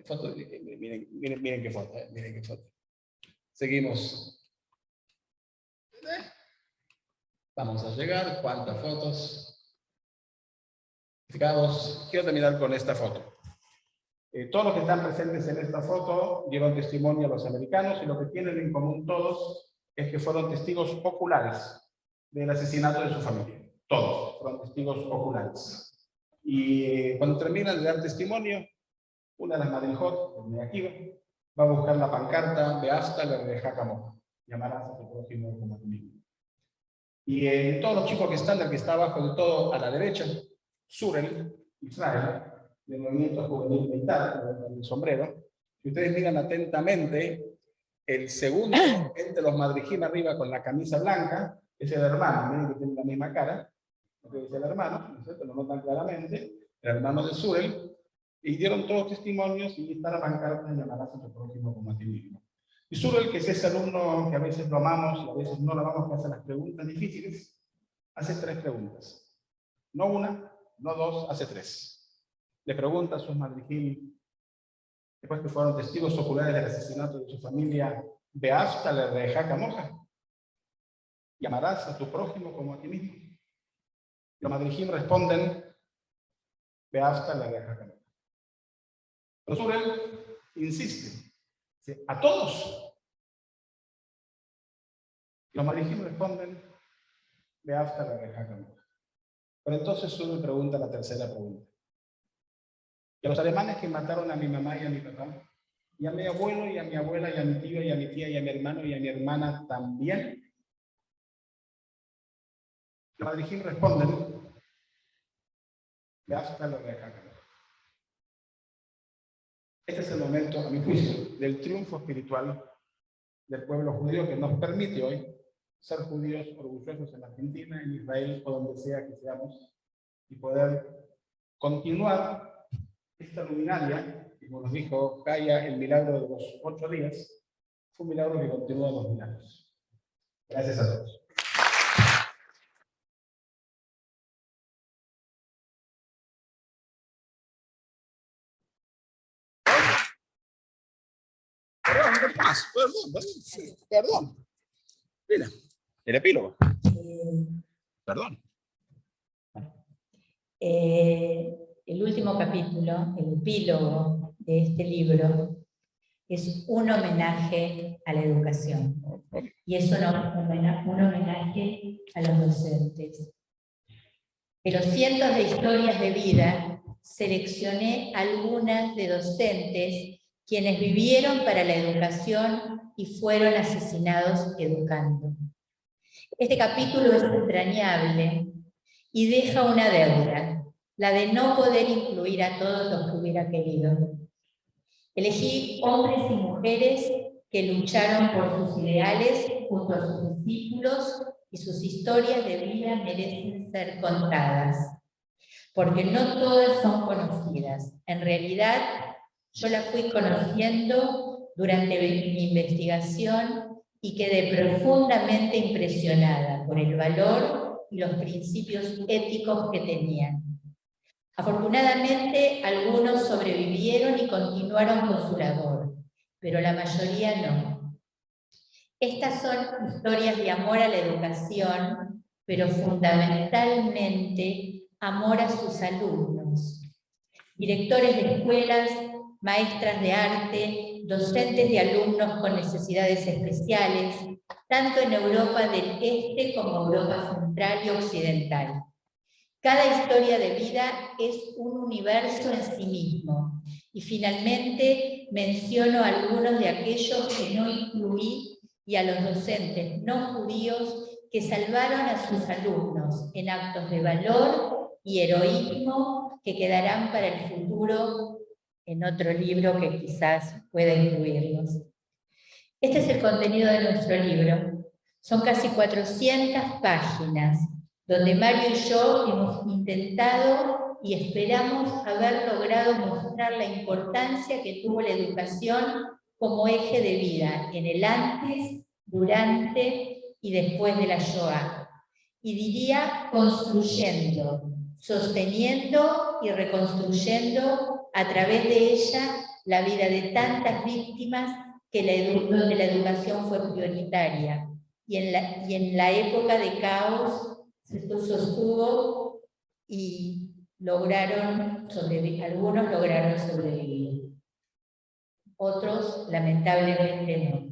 Foto, miren qué foto, miren qué foto. Seguimos. Vamos a llegar, ¿cuántas fotos? Quiero terminar con esta foto. Todos los que están presentes en esta foto dieron testimonio a los americanos, y lo que tienen en común todos es que fueron testigos oculares del asesinato de su familia. Todos fueron testigos oculares. Y cuando terminan de dar testimonio, una de las Madrijot, de Akiva, va a buscar la pancarta de Hasta la de Jacamo. Llamarás a tu prójimo como a ti mismo. Y todos los chicos que están, el que está abajo de todo a la derecha, Surel, Israel, del movimiento juvenil militar, el sombrero. Si ustedes miran atentamente, el segundo entre los Madrijim arriba con la camisa blanca es el hermano. Miren que tiene la misma cara, lo que dice el hermano, ¿no es cierto? Lo notan claramente, el hermano de Surel. Y dieron todos testimonios, y está la pancarta, llamarás a tu prójimo como a ti mismo. Y Surel, que es ese alumno que a veces lo amamos y a veces no lo amamos, que hace las preguntas difíciles, hace 3 preguntas. No una, no 2, hace 3. Le pregunta a sus madrijim, después que fueron testigos oculares del asesinato de su familia, Beafta le rejaca moja. Llamarás a tu prójimo como a ti mismo. Los madrijim responden, Beafta le rejaca moja. Pero Surel insiste, dice, a todos. Los madrijim responden, Beafta le rejaca moja. Pero entonces Surel pregunta la tercera pregunta. Y a los alemanes que mataron a mi mamá y a mi papá, y a mi abuelo y a mi abuela y a mi tío y a mi tía y a mi hermano y a mi hermana también, los madrijim responden, Beafta le rejaca moja. Este es el momento, a mi juicio, del triunfo espiritual del pueblo judío, que nos permite hoy ser judíos orgullosos en Argentina, en Israel o donde sea que seamos, y poder continuar esta luminaria, y como nos dijo Gaia, el milagro de los 8 días, fue un milagro que continúa 2000 años. Gracias a todos. Perdón. Mira, el epílogo. Perdón. El último capítulo, el epílogo de este libro, es un homenaje a la educación. Y es un homenaje a los docentes. De los cientos de historias de vida, seleccioné algunas de docentes quienes vivieron para la educación y fueron asesinados educando. Este capítulo es entrañable y deja una deuda, la de no poder incluir a todos los que hubiera querido. Elegí hombres y mujeres que lucharon por sus ideales junto a sus discípulos y sus historias de vida merecen ser contadas, porque no todas son conocidas. En realidad, yo la fui conociendo durante mi investigación y quedé profundamente impresionada por el valor y los principios éticos que tenían. Afortunadamente, algunos sobrevivieron y continuaron con su labor, pero la mayoría no. Estas son historias de amor a la educación, pero fundamentalmente amor a sus alumnos. Directores de escuelas, maestras de arte, docentes de alumnos con necesidades especiales, tanto en Europa del Este como Europa Central y Occidental. Cada historia de vida es un universo en sí mismo. Y finalmente menciono a algunos de aquellos que no incluí y a los docentes no judíos que salvaron a sus alumnos en actos de valor y heroísmo que quedarán para el futuro en otro libro que quizás pueda incluirlos. Este es el contenido de nuestro libro. Son casi 400 páginas, donde Mario y yo hemos intentado y esperamos haber logrado mostrar la importancia que tuvo la educación como eje de vida en el antes, durante y después de la Shoah. Y diría construyendo, sosteniendo y reconstruyendo a través de ella la vida de tantas víctimas donde la educación fue prioritaria. Y en la época de caos se sostuvo y lograron sobrevivir. Algunos lograron sobrevivir, otros lamentablemente no.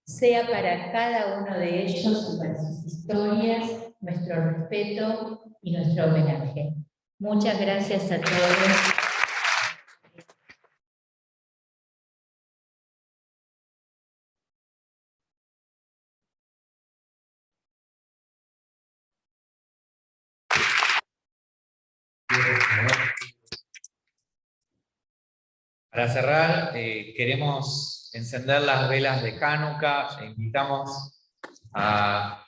Sea para cada uno de ellos y para sus historias nuestro respeto y nuestro homenaje. Muchas gracias a todos. Para cerrar, queremos encender las velas de Hanukkah e invitamos a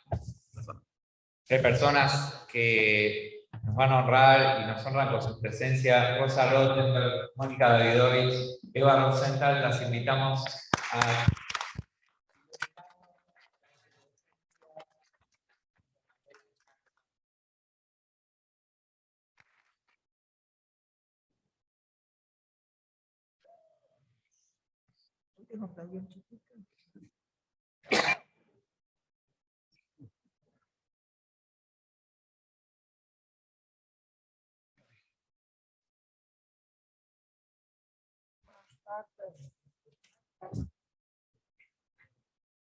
3 personas que nos van a honrar y nos honran con su presencia: Rosa Rottenberg, Mónica Davidovich, Eva Rosenthal. Las invitamos a...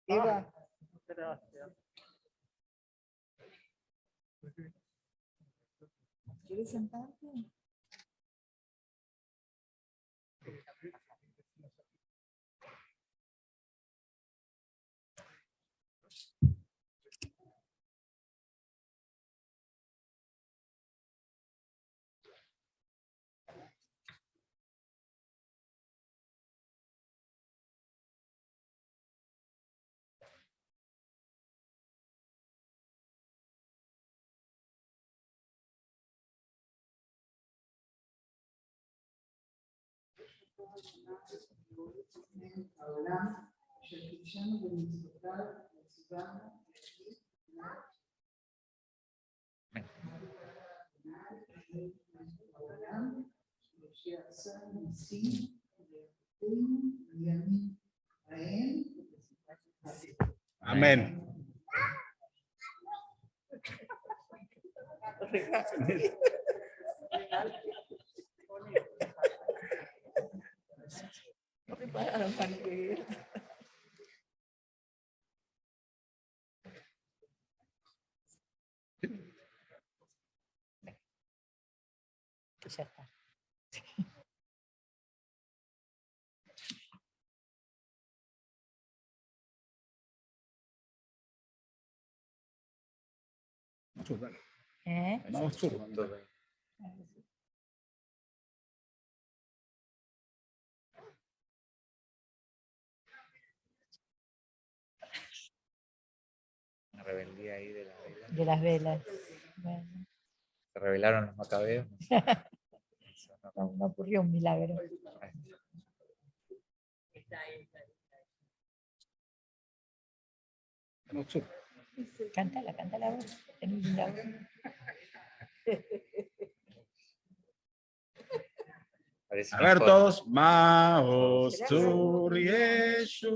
Eva. ¿Quieres sentarte? Amén. Ya está. Vamos turno. rebeldía ahí de la vela. De las velas. Bueno, Se rebelaron los macabeos. no ocurrió un milagro. Cántala vos. Tenés linda voz. Parece A un ver coro. todos. Maos tur Yeshuati,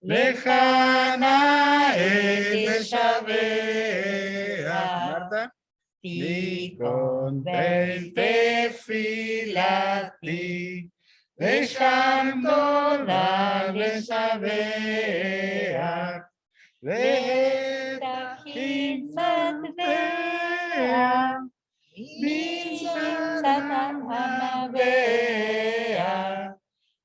lejana et Shabea. Marta. Tikon del tefilati, dejando la Shabea. Letachin Satvea. Amabea,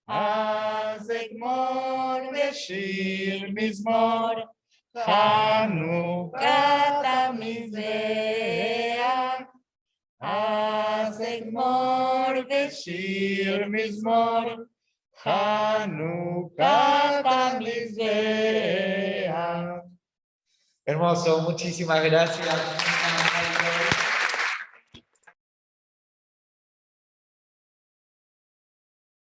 Azekmor Beshir Mizmor, Chanukah Mizbeach, Azekmor Beshir Mizmor, Chanukah Mizbeach. Hermoso, muchísimas gracias.